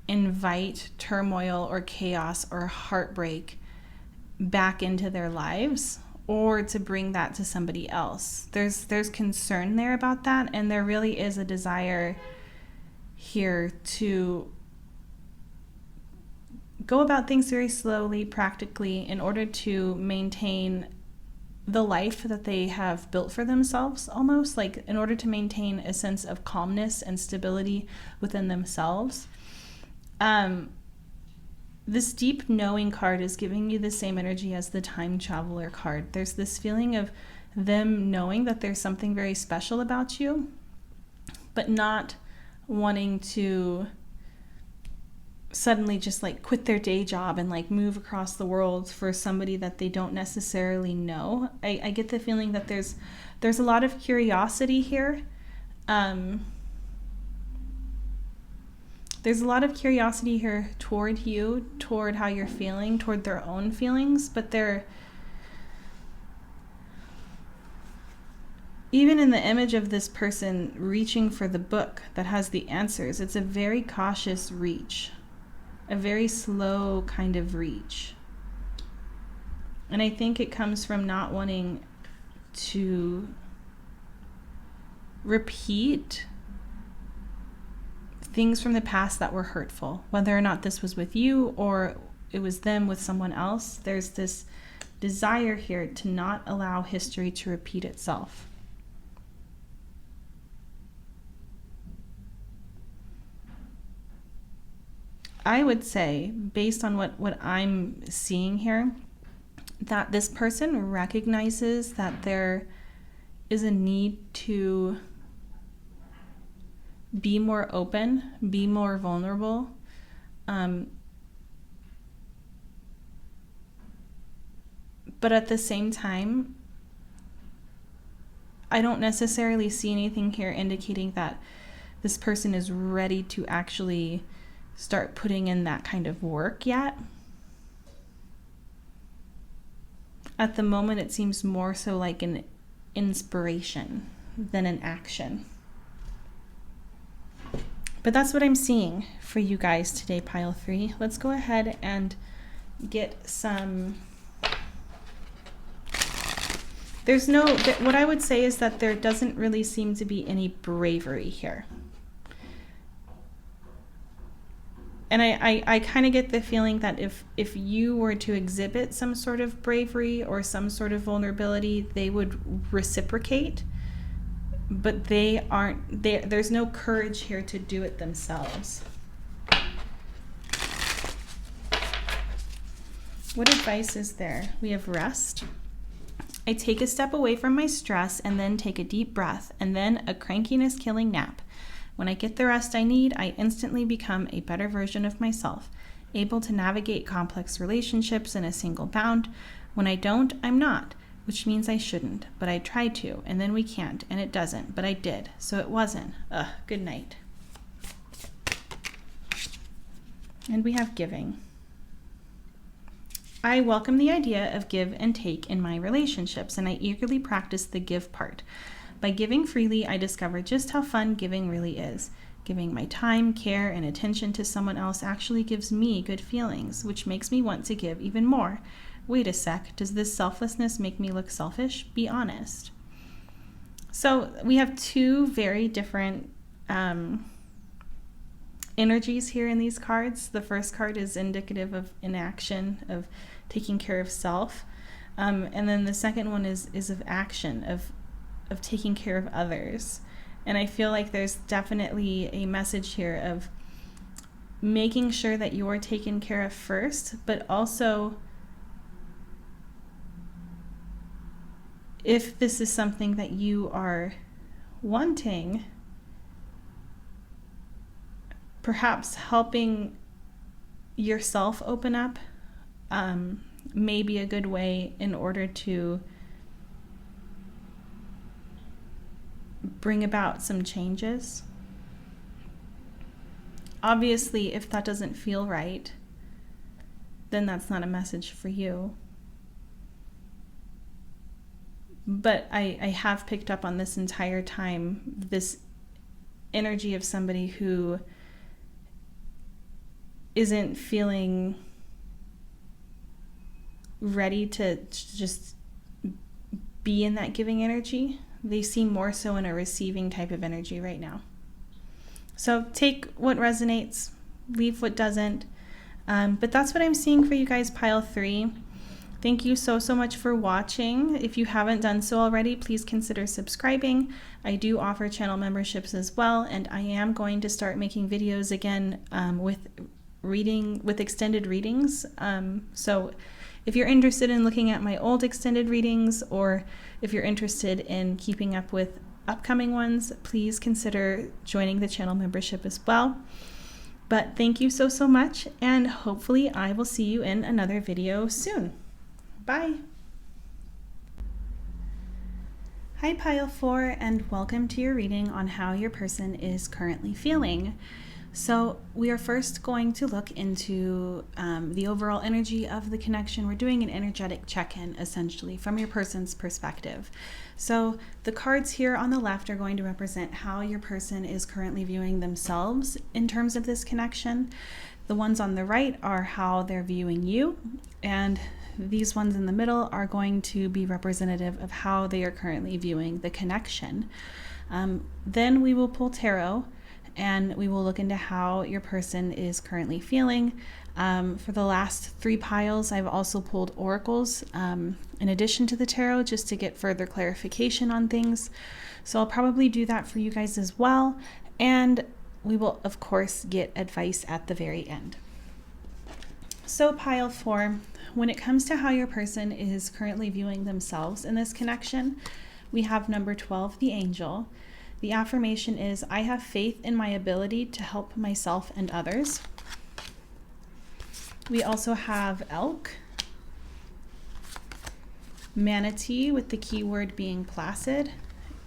invite turmoil or chaos or heartbreak back into their lives, or to bring that to somebody else. There's concern there about that, and there really is a desire here to go about things very slowly, practically, in order to maintain the life that they have built for themselves, almost like in order to maintain a sense of calmness and stability within themselves. This deep knowing card is giving you the same energy as the time traveler card. There's this feeling of them knowing that there's something very special about you, but not wanting to suddenly just like quit their day job and like move across the world for somebody that they don't necessarily know. I get the feeling that there's a lot of curiosity here. There's a lot of curiosity here toward you, toward how you're feeling, toward their own feelings, but even in the image of this person reaching for the book that has the answers, it's a very cautious reach, a very slow kind of reach. And I think it comes from not wanting to repeat things from the past that were hurtful, whether or not this was with you or it was them with someone else. There's this desire here to not allow history to repeat itself. I would say, based on what I'm seeing here, that this person recognizes that there is a need to be more open, be more vulnerable. But at the same time, I don't necessarily see anything here indicating that this person is ready to actually start putting in that kind of work yet. At the moment, it seems more so like an inspiration than an action. But that's what I'm seeing for you guys today, pile 3. Let's go ahead and get some... what I would say is that there doesn't really seem to be any bravery here. And I kind of get the feeling that if you were to exhibit some sort of bravery or some sort of vulnerability, they would reciprocate. But they aren't, there's no courage here to do it themselves. What advice is there? We have rest. I take a step away from my stress and then take a deep breath and then a crankiness killing nap. When I get the rest I need, I instantly become a better version of myself, able to navigate complex relationships in a single bound. When I don't, I'm not, which means I shouldn't, but I try to, and then we can't, and it doesn't, but I did, so it wasn't. Good night. And we have giving. I welcome the idea of give and take in my relationships, and I eagerly practice the give part. By giving freely, I discover just how fun giving really is. Giving my time, care, and attention to someone else actually gives me good feelings, which makes me want to give even more. Wait a sec, does this selflessness make me look selfish? Be honest. So we have two very different energies here in these cards. The first card is indicative of inaction, of taking care of self. And then the second one is of action, of taking care of others. And I feel like there's definitely a message here of making sure that you're taken care of first, but also if this is something that you are wanting, perhaps helping yourself open up may be a good way in order to bring about some changes. Obviously, if that doesn't feel right, then that's not a message for you. But I have picked up on this entire time this energy of somebody who isn't feeling ready to just be in that giving energy. They seem more so in a receiving type of energy right now. So take what resonates, leave what doesn't. But that's what I'm seeing for you guys, pile 3. Thank you so much for watching. If you haven't done so already, please consider subscribing. I do offer channel memberships as well, and I am going to start making videos again with extended readings. So if you're interested in looking at my old extended readings, or if you're interested in keeping up with upcoming ones, please consider joining the channel membership as well. But thank you so much, and hopefully I will see you in another video soon. Bye. Hi pile 4, and welcome to your reading on how your person is currently feeling. So we are first going to look into the overall energy of the connection. We're doing an energetic check-in, essentially, from your person's perspective. So the cards here on the left are going to represent how your person is currently viewing themselves in terms of this connection. The ones on the right are how they're viewing you, and these ones in the middle are going to be representative of how they are currently viewing the connection. Then we will pull tarot, and we will look into how your person is currently feeling. For the last 3 piles, I've also pulled oracles in addition to the tarot, just to get further clarification on things. So I'll probably do that for you guys as well. And we will, of course, get advice at the very end. So pile 4, when it comes to how your person is currently viewing themselves in this connection, we have number 12, the angel. The affirmation is, I have faith in my ability to help myself and others. We also have elk, manatee with the keyword being placid,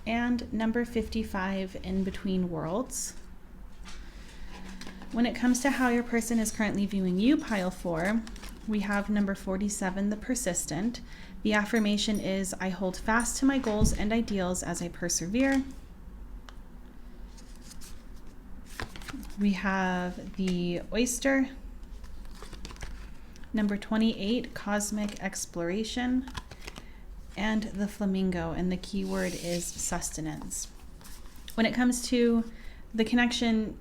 and number 55, in between worlds. When it comes to how your person is currently viewing you, pile 4, we have number 47, the persistent. The affirmation is, I hold fast to my goals and ideals as I persevere. We have the oyster, number 28, cosmic exploration, and the flamingo, and the keyword is sustenance. When it comes to the connection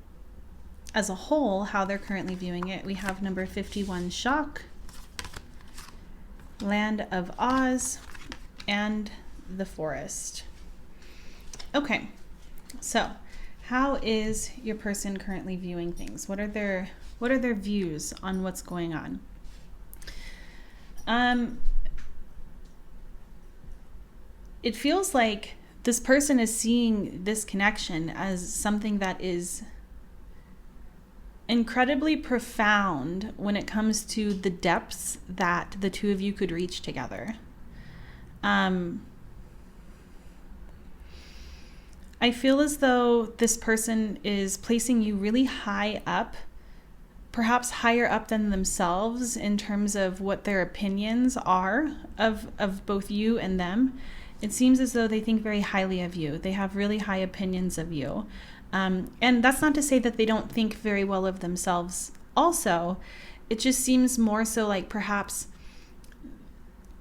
as a whole, how they're currently viewing it, we have number 51, shock, land of Oz, and the forest. Okay, so how is your person currently viewing things? What are their views on what's going on? It feels like this person is seeing this connection as something that is incredibly profound when it comes to the depths that the two of you could reach together. I feel as though this person is placing you really high up, perhaps higher up than themselves in terms of what their opinions are of both you and them. It seems as though they think very highly of you. They have really high opinions of you. And that's not to say that they don't think very well of themselves also. It just seems more so like perhaps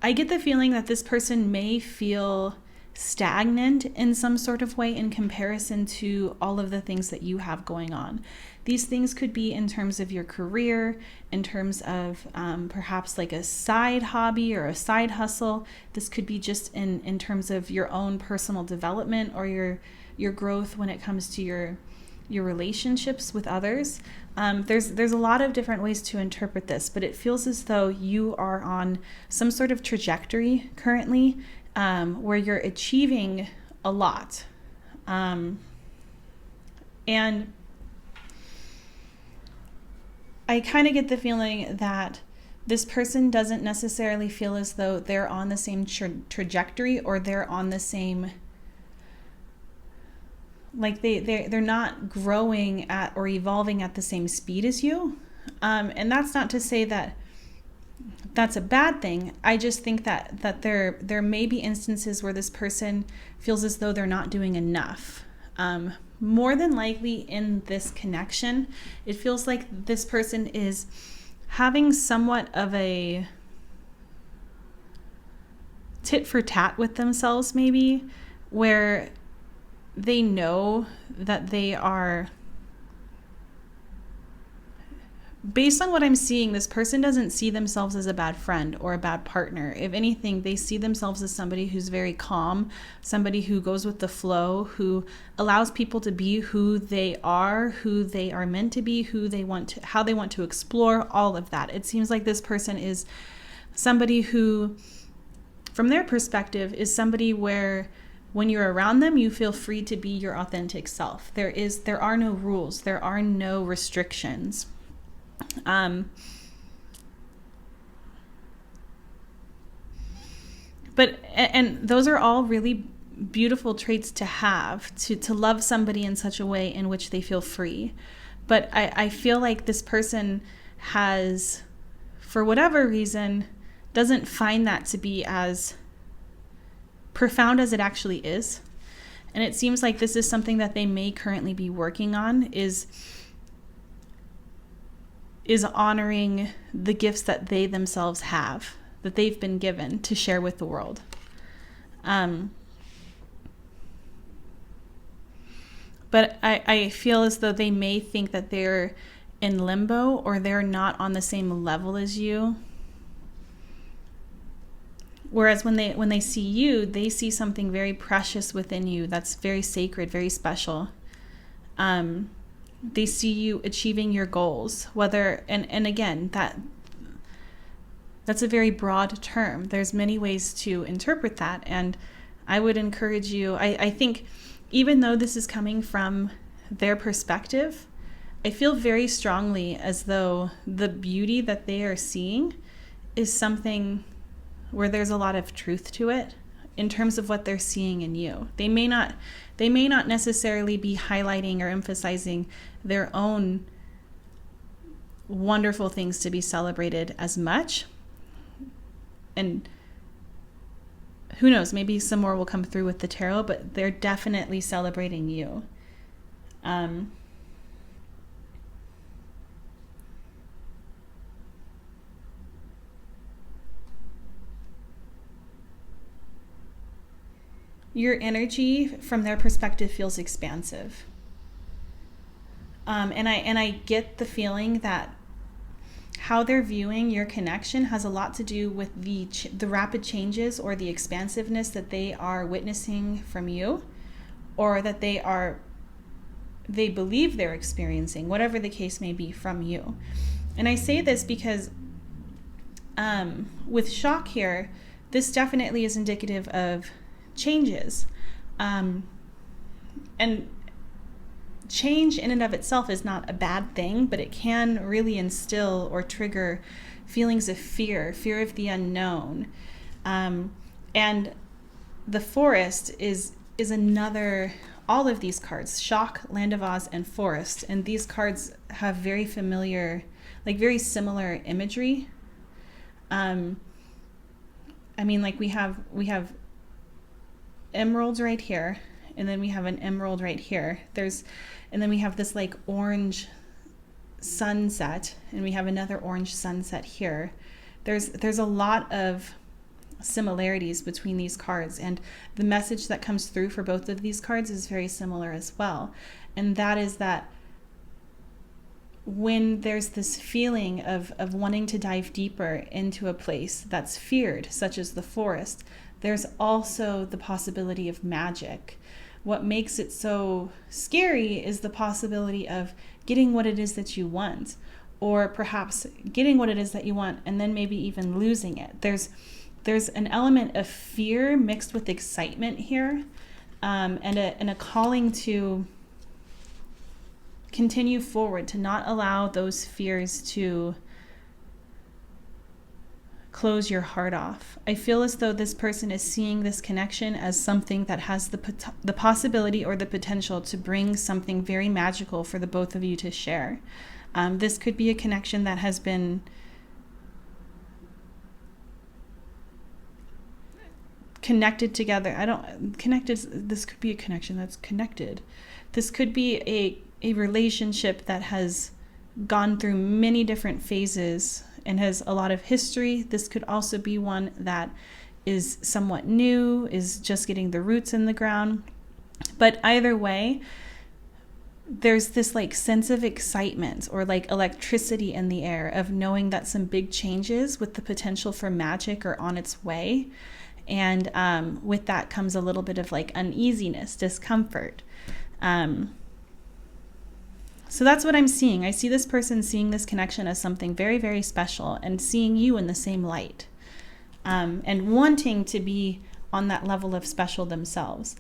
I get the feeling that this person may feel stagnant in some sort of way in comparison to all of the things that you have going on. These things could be in terms of your career, in terms of perhaps like a side hobby or a side hustle. This could be just in terms of your own personal development or your growth when it comes to your relationships with others. There's a lot of different ways to interpret this, but it feels as though you are on some sort of trajectory currently where you're achieving a lot. And I kind of get the feeling that this person doesn't necessarily feel as though they're on the same trajectory or they're on the same, like they're not growing at or evolving at the same speed as you. And that's not to say that that's a bad thing. I just think that there may be instances where this person feels as though they're not doing enough. More than likely in this connection, it feels like this person is having somewhat of a tit for tat with themselves, maybe, where they know that they are, based on what I'm seeing, this person doesn't see themselves as a bad friend or a bad partner. If anything, they see themselves as somebody who's very calm, somebody who goes with the flow, who allows people to be who they are meant to be, how they want to explore, all of that. It seems like this person is somebody who, from their perspective, is somebody where when you're around them, you feel free to be your authentic self. There are no rules. There are no restrictions. But those are all really beautiful traits to have, to love somebody in such a way in which they feel free. But I feel like this person has, for whatever reason, doesn't find that to be as profound as it actually is. And it seems like this is something that they may currently be working on, is honoring the gifts that they themselves have, that they've been given to share with the world. But I feel as though they may think that they're in limbo, or they're not on the same level as you. Whereas when they see you, they see something very precious within you that's very sacred, very special. They see you achieving your goals, and again, that's a very broad term. There's many ways to interpret that, and I would encourage you, I think even though this is coming from their perspective, I feel very strongly as though the beauty that they are seeing is something where there's a lot of truth to it in terms of what they're seeing in you. They may not necessarily be highlighting or emphasizing their own wonderful things to be celebrated as much. And who knows, maybe some more will come through with the tarot, but they're definitely celebrating you. Your energy from their perspective feels expansive. And I get the feeling that how they're viewing your connection has a lot to do with the rapid changes or the expansiveness that they are witnessing from you, or that they believe they're experiencing, whatever the case may be, from you. And I say this because with shock here, this definitely is indicative of changes. And change in and of itself is not a bad thing, but it can really instill or trigger feelings of fear of the unknown. And the Forest is another, all of these cards, Shock, Land of Oz, and Forest, and these cards have very familiar, like very similar imagery. I mean, like we have emeralds right here, and then we have an emerald right here. And then we have this like orange sunset, and we have another orange sunset here. There's a lot of similarities between these cards, and the message that comes through for both of these cards is very similar as well. And that is that when there's this feeling of wanting to dive deeper into a place that's feared, such as the Forest, there's also the possibility of magic. What makes it so scary is the possibility of getting what it is that you want, or perhaps getting what it is that you want and then maybe even losing it. There's an element of fear mixed with excitement here, and a calling to continue forward, to not allow those fears to close your heart off. I feel as though this person is seeing this connection as something that has the possibility or the potential to bring something very magical for the both of you to share. This could be a connection that has been connected together. This could be a connection that's connected. This could be a relationship that has gone through many different phases and has a lot of history. This could also be one that is somewhat new, is just getting the roots in the ground. But either way, there's this like sense of excitement or like electricity in the air of knowing that some big changes with the potential for magic are on its way. And with that comes a little bit of like uneasiness, discomfort. So that's what I'm seeing. I see this person seeing this connection as something very, very special, and seeing you in the same light, and wanting to be on that level of special themselves,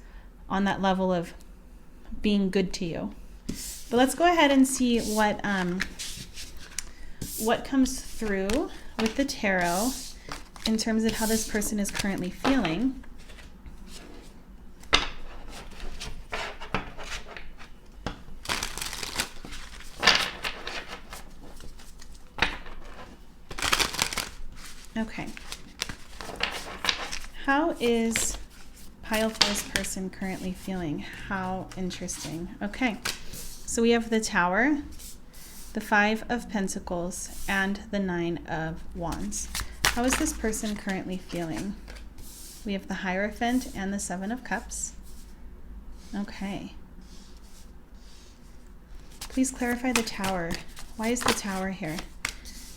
on that level of being good to you. But let's go ahead and see what comes through with the tarot in terms of how this person is currently feeling. Okay. How is pile 4's person currently feeling? How interesting. Okay. So we have the Tower, the 5 of Pentacles, and the 9 of Wands. How is this person currently feeling? We have the Hierophant and the 7 of Cups. Okay. Please clarify the Tower. Why is the Tower here?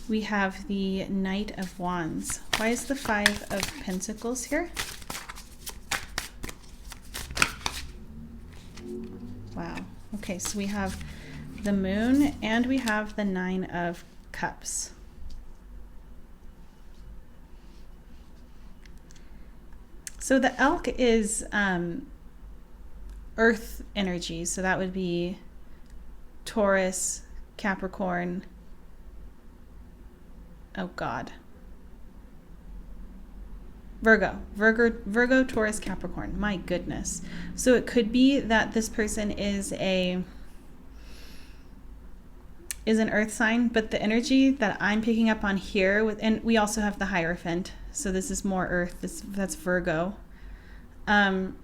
We have the Knight of Wands. Why is the 5 of Pentacles here? Wow. Okay, so we have the Moon and we have the 9 of Cups. So the Elk is Earth energy. So that would be Taurus, Capricorn. Oh God. Virgo, Taurus, Capricorn. My goodness. So it could be that this person is an earth sign, but the energy that I'm picking up on here and we also have the Hierophant. So this is more earth. That's Virgo. But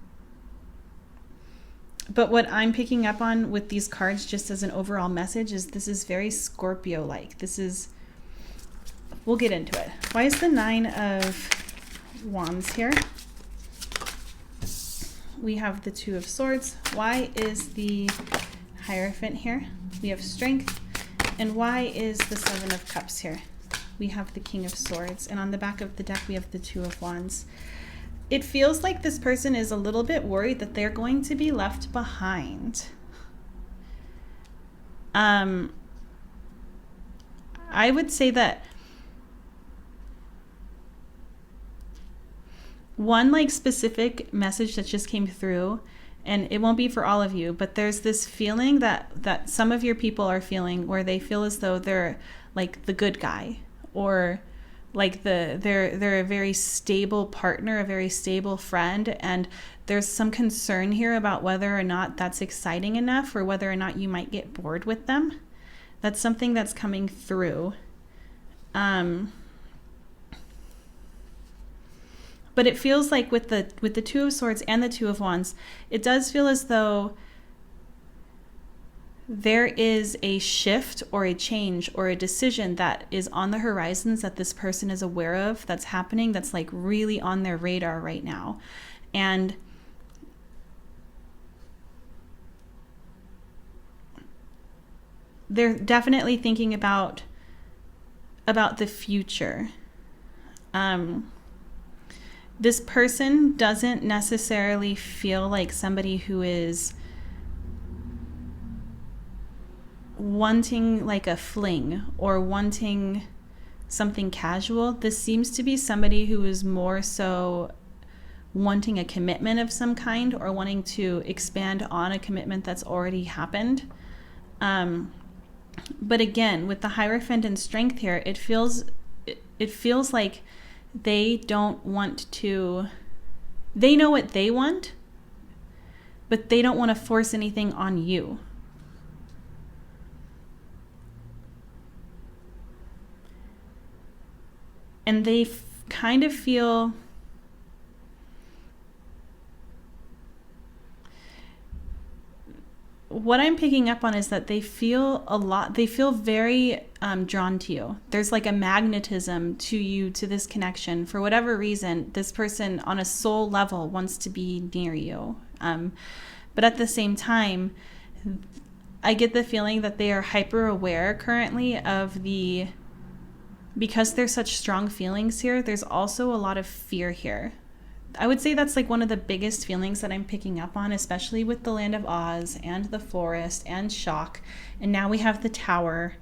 what I'm picking up on with these cards just as an overall message is this is very Scorpio-like. We'll get into it. Why is the 9 of Wands here? We have the 2 of Swords. Why is the Hierophant here? We have Strength. And why is the 7 of Cups here? We have the King of Swords. And on the back of the deck, we have the 2 of Wands. It feels like this person is a little bit worried that they're going to be left behind. I would say that one specific message that just came through, and it won't be for all of you, but there's this feeling that some of your people are feeling where they feel as though they're like the good guy, or like they're a very stable partner, a very stable friend, and there's some concern here about whether or not that's exciting enough or whether or not you might get bored with them. That's something that's coming through. But it feels like with the 2 of Swords and the 2 of Wands, it does feel as though there is a shift or a change or a decision that is on the horizons that this person is aware of, that's happening, that's like really on their radar right now. And they're definitely thinking about the future. This person doesn't necessarily feel like somebody who is wanting like a fling or wanting something casual. This seems to be somebody who is more so wanting a commitment of some kind or wanting to expand on a commitment that's already happened. But again, with the Hierophant and Strength here, it feels like they don't want to, they know what they want, but they don't want to force anything on you. And they kind of feel what I'm picking up on is that they feel very drawn to you. There's like a magnetism to you, to this connection. For whatever reason, this person on a soul level wants to be near you. But at the same time, I get the feeling that they are hyper aware currently of because there's such strong feelings here, there's also a lot of fear here. I would say that's like one of the biggest feelings that I'm picking up on, especially with the Land of Oz and the Forest and Shock. And now we have the Tower,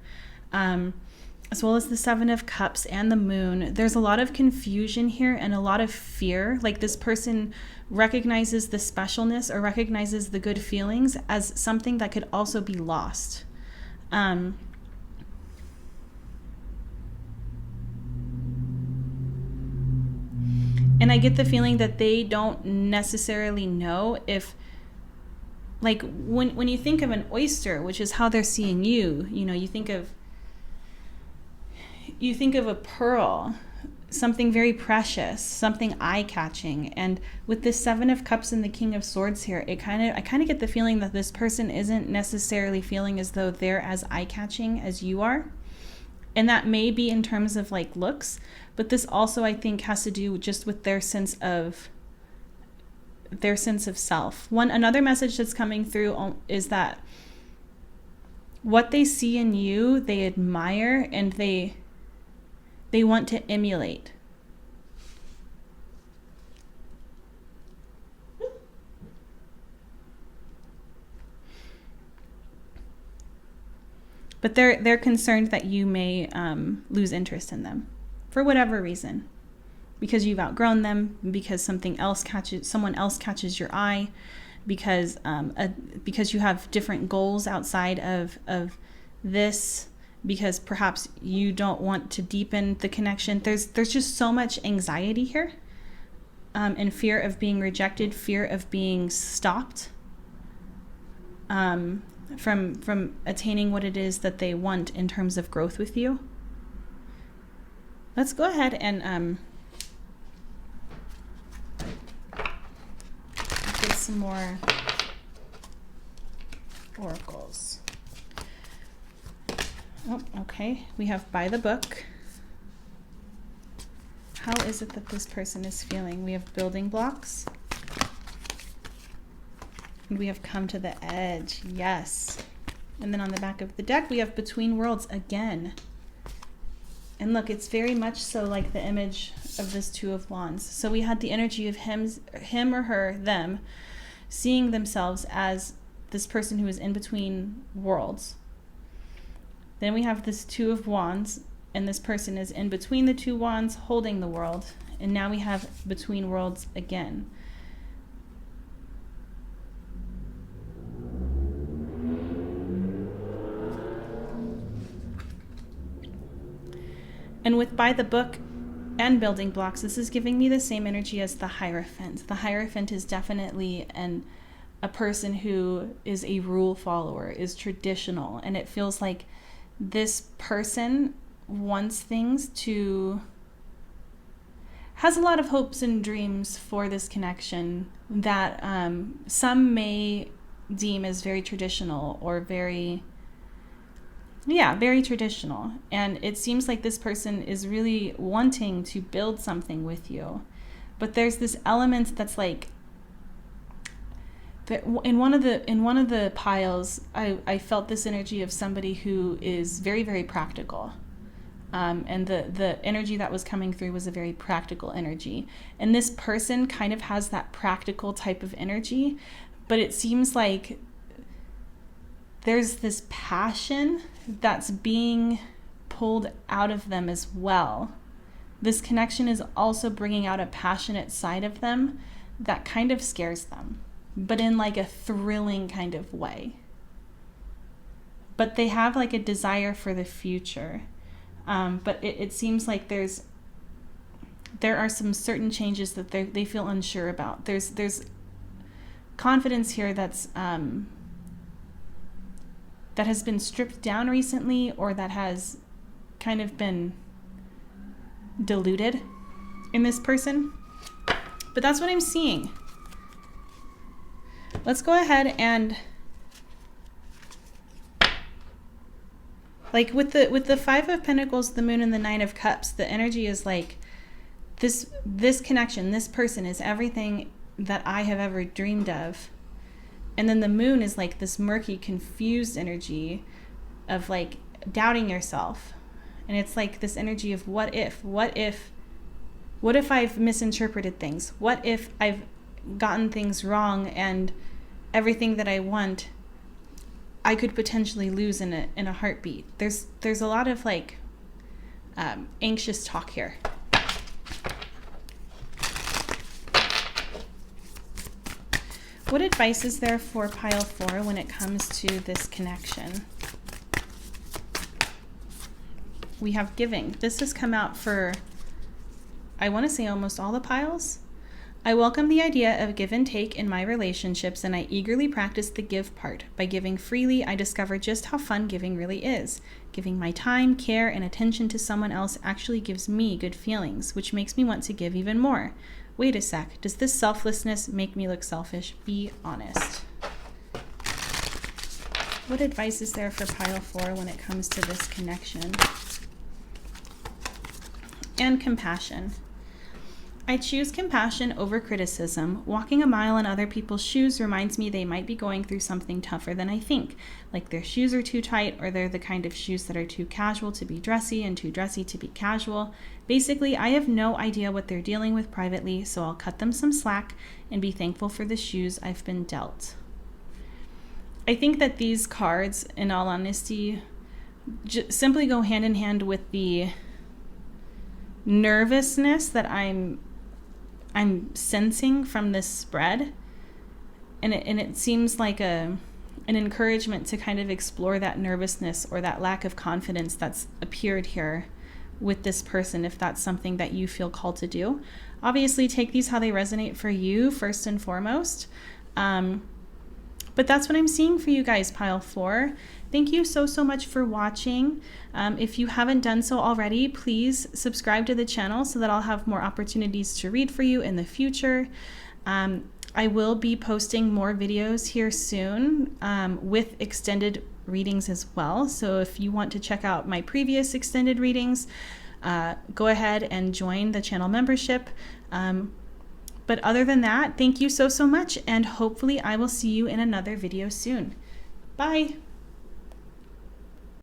as well as the 7 of Cups and the Moon. There's a lot of confusion here and a lot of fear. Like this person recognizes the specialness or recognizes the good feelings as something that could also be lost. And I get the feeling that they don't necessarily know if, like, when you think of an oyster, which is how they're seeing you, you know, you think of a pearl. something very precious, something eye-catching. And with this Seven of Cups and the King of Swords here, I kind of get the feeling that this person isn't necessarily feeling as though they're as eye-catching as you are. And that may be in terms of like looks, but this also I think has to do just with their sense of self. Another message that's coming through is that what they see in you, they admire and they want to emulate. But they're concerned that you may lose interest in them for whatever reason, because you've outgrown them, because someone else catches your eye, because you have different goals outside of this, because perhaps you don't want to deepen the connection. There's just so much anxiety here, and fear of being rejected, fear of being stopped from attaining what it is that they want in terms of growth with you. Let's go ahead and get some more oracles. Oh, okay. We have by the book. How is it that this person is feeling? We have building blocks. And we have come to the edge. Yes. And then on the back of the deck, we have between worlds again. And look, it's very much so like the image of this Two of Wands. So we had the energy of him or her, them, seeing themselves as this person who is in between worlds. Then we have this Two of Wands, and this person is in between the two wands holding the world. And now we have between worlds again. And with by the book and building blocks, this is giving me the same energy as the Hierophant. The Hierophant is definitely a person who is a rule follower, is traditional, and it feels like this person has a lot of hopes and dreams for this connection that some may deem as very traditional or very traditional. And it seems like this person is really wanting to build something with you. But there's this element that's like, in one of the piles, I felt this energy of somebody who is very, very practical. And the energy that was coming through was a very practical energy. And this person kind of has that practical type of energy, but it seems like there's this passion that's being pulled out of them as well. This connection is also bringing out a passionate side of them that kind of scares them, but in like a thrilling kind of way. But they have like a desire for the future. But it seems like there are some certain changes that they feel unsure about. There's confidence here that's that has been stripped down recently, or that has kind of been diluted in this person. But that's what I'm seeing. Let's go ahead and, like with the Five of Pentacles, the Moon, and the Nine of Cups, the energy is like this connection, this person is everything that I have ever dreamed of. And then the Moon is like this murky, confused energy of like doubting yourself. And it's like this energy of what if I've misinterpreted things? What if I've gotten things wrong and everything that I want I could potentially lose in a heartbeat? There's a lot of like anxious talk here. What advice is there for pile 4 when it comes to this connection? We have giving. This has come out for, I want to say, almost all the piles. I welcome the idea of give and take in my relationships, and I eagerly practice the give part. By giving freely, I discover just how fun giving really is. Giving my time, care, and attention to someone else actually gives me good feelings, which makes me want to give even more. Wait a sec, does this selflessness make me look selfish? Be honest. What advice is there for pile 4 when it comes to this connection? And compassion. I choose compassion over criticism. Walking a mile in other people's shoes reminds me they might be going through something tougher than I think, like their shoes are too tight, or they're the kind of shoes that are too casual to be dressy and too dressy to be casual. Basically, I have no idea what they're dealing with privately, so I'll cut them some slack and be thankful for the shoes I've been dealt. I think that these cards, in all honesty, simply go hand in hand with the nervousness that I'm sensing from this spread, and it seems like an encouragement to kind of explore that nervousness or that lack of confidence that's appeared here with this person, if that's something that you feel called to do. Obviously, take these how they resonate for you first and foremost, but that's what I'm seeing for you guys, pile 4. Thank you so much for watching. If you haven't done so already, please subscribe to the channel so that I'll have more opportunities to read for you in the future. I will be posting more videos here soon with extended readings as well. So if you want to check out my previous extended readings, go ahead and join the channel membership. But other than that, thank you so much, and hopefully I will see you in another video soon. Bye!